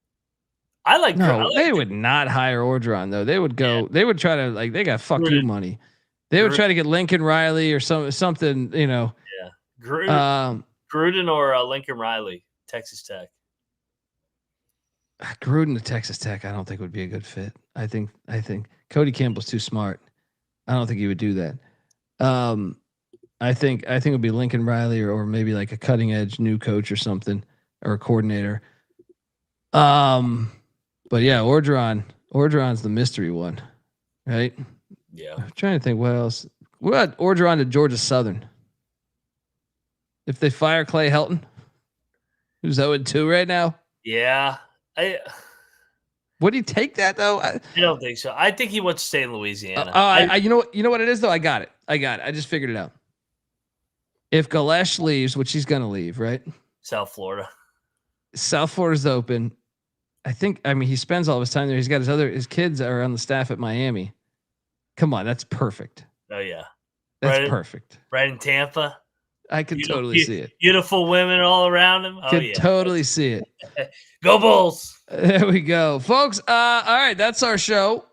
I like.
No, they would not hire Orgeron though. They would go. Yeah. They would try to like. They got fuck you money. They would try to get Lincoln Riley or something. You know.
Yeah, Gruden or Lincoln Riley, Texas Tech.
Gruden to Texas Tech, I don't think would be a good fit. I think Cody Campbell's too smart. I don't think he would do that. I think it would be Lincoln Riley or maybe like a cutting edge new coach or something or a coordinator. But yeah, Orgeron's the mystery one, right?
Yeah.
I'm trying to think what else. What about Orgeron to Georgia Southern? If they fire Clay Helton, who's 0-2 right now.
Yeah.
Would he take that though?
I don't think so. I think he wants to stay in Louisiana.
You know what it is though? I got it. I just figured it out. If Galesh leaves, which he's gonna leave, right?
South
Florida's open. I mean, he spends all of his time there. He's got his kids are on the staff at Miami. Come on, that's perfect.
Oh yeah,
that's perfect.
Right in Tampa.
I can totally see it.
Beautiful women all around him. Oh, yeah.
Totally see it.
Go Bulls.
There we go, folks. All right, that's our show.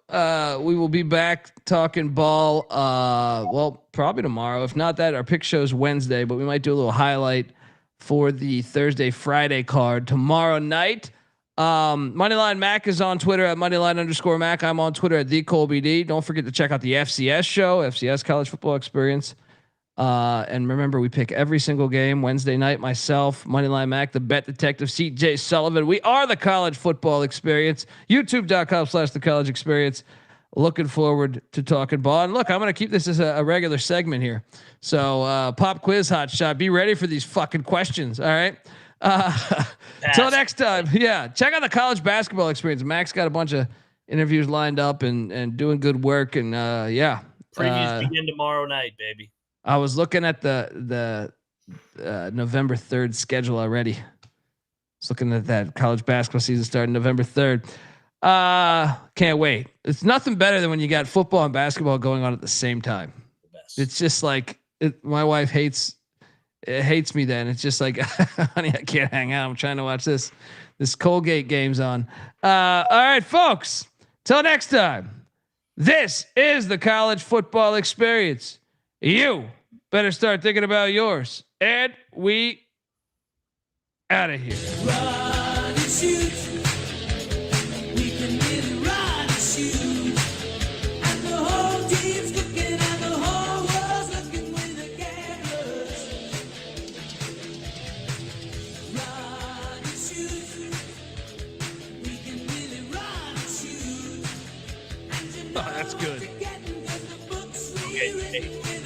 We will be back talking ball. Well, probably tomorrow. If not that, our pick show's Wednesday, but we might do a little highlight for the Thursday, Friday card tomorrow night. Moneyline Mac is on Twitter at Moneyline_Mac. I'm on Twitter at TheColBD. Don't forget to check out the FCS show, FCS College Football Experience. And remember, we pick every single game Wednesday night. Myself, Moneyline Mac, the Bet Detective, CJ Sullivan. We are the College Football Experience. YouTube.com/the College Experience. Looking forward to talking ball. And look, I'm going to keep this as a regular segment here. So pop quiz hot shot. Be ready for these fucking questions. All right. Till next time. Yeah. Check out the College Basketball Experience. Mac's got a bunch of interviews lined up and doing good work. And yeah.
Previews begin tomorrow night, baby.
I was looking at the November 3rd schedule already. I was looking at that college basketball season starting November 3rd. Can't wait. It's nothing better than when you got football and basketball going on at the same time. It's just like my wife hates me then. It's just like, honey, I can't hang out. I'm trying to watch this Colgate game's on. All right, folks, till next time, this is the College Football Experience. You better start thinking about yours. And we out of here.
Run and shoot. We can really run and shoot. And the whole team's looking and the whole world's looking with the cameras. Run and shoot. We can really run and shoot. And you know
that's good.
the books we read.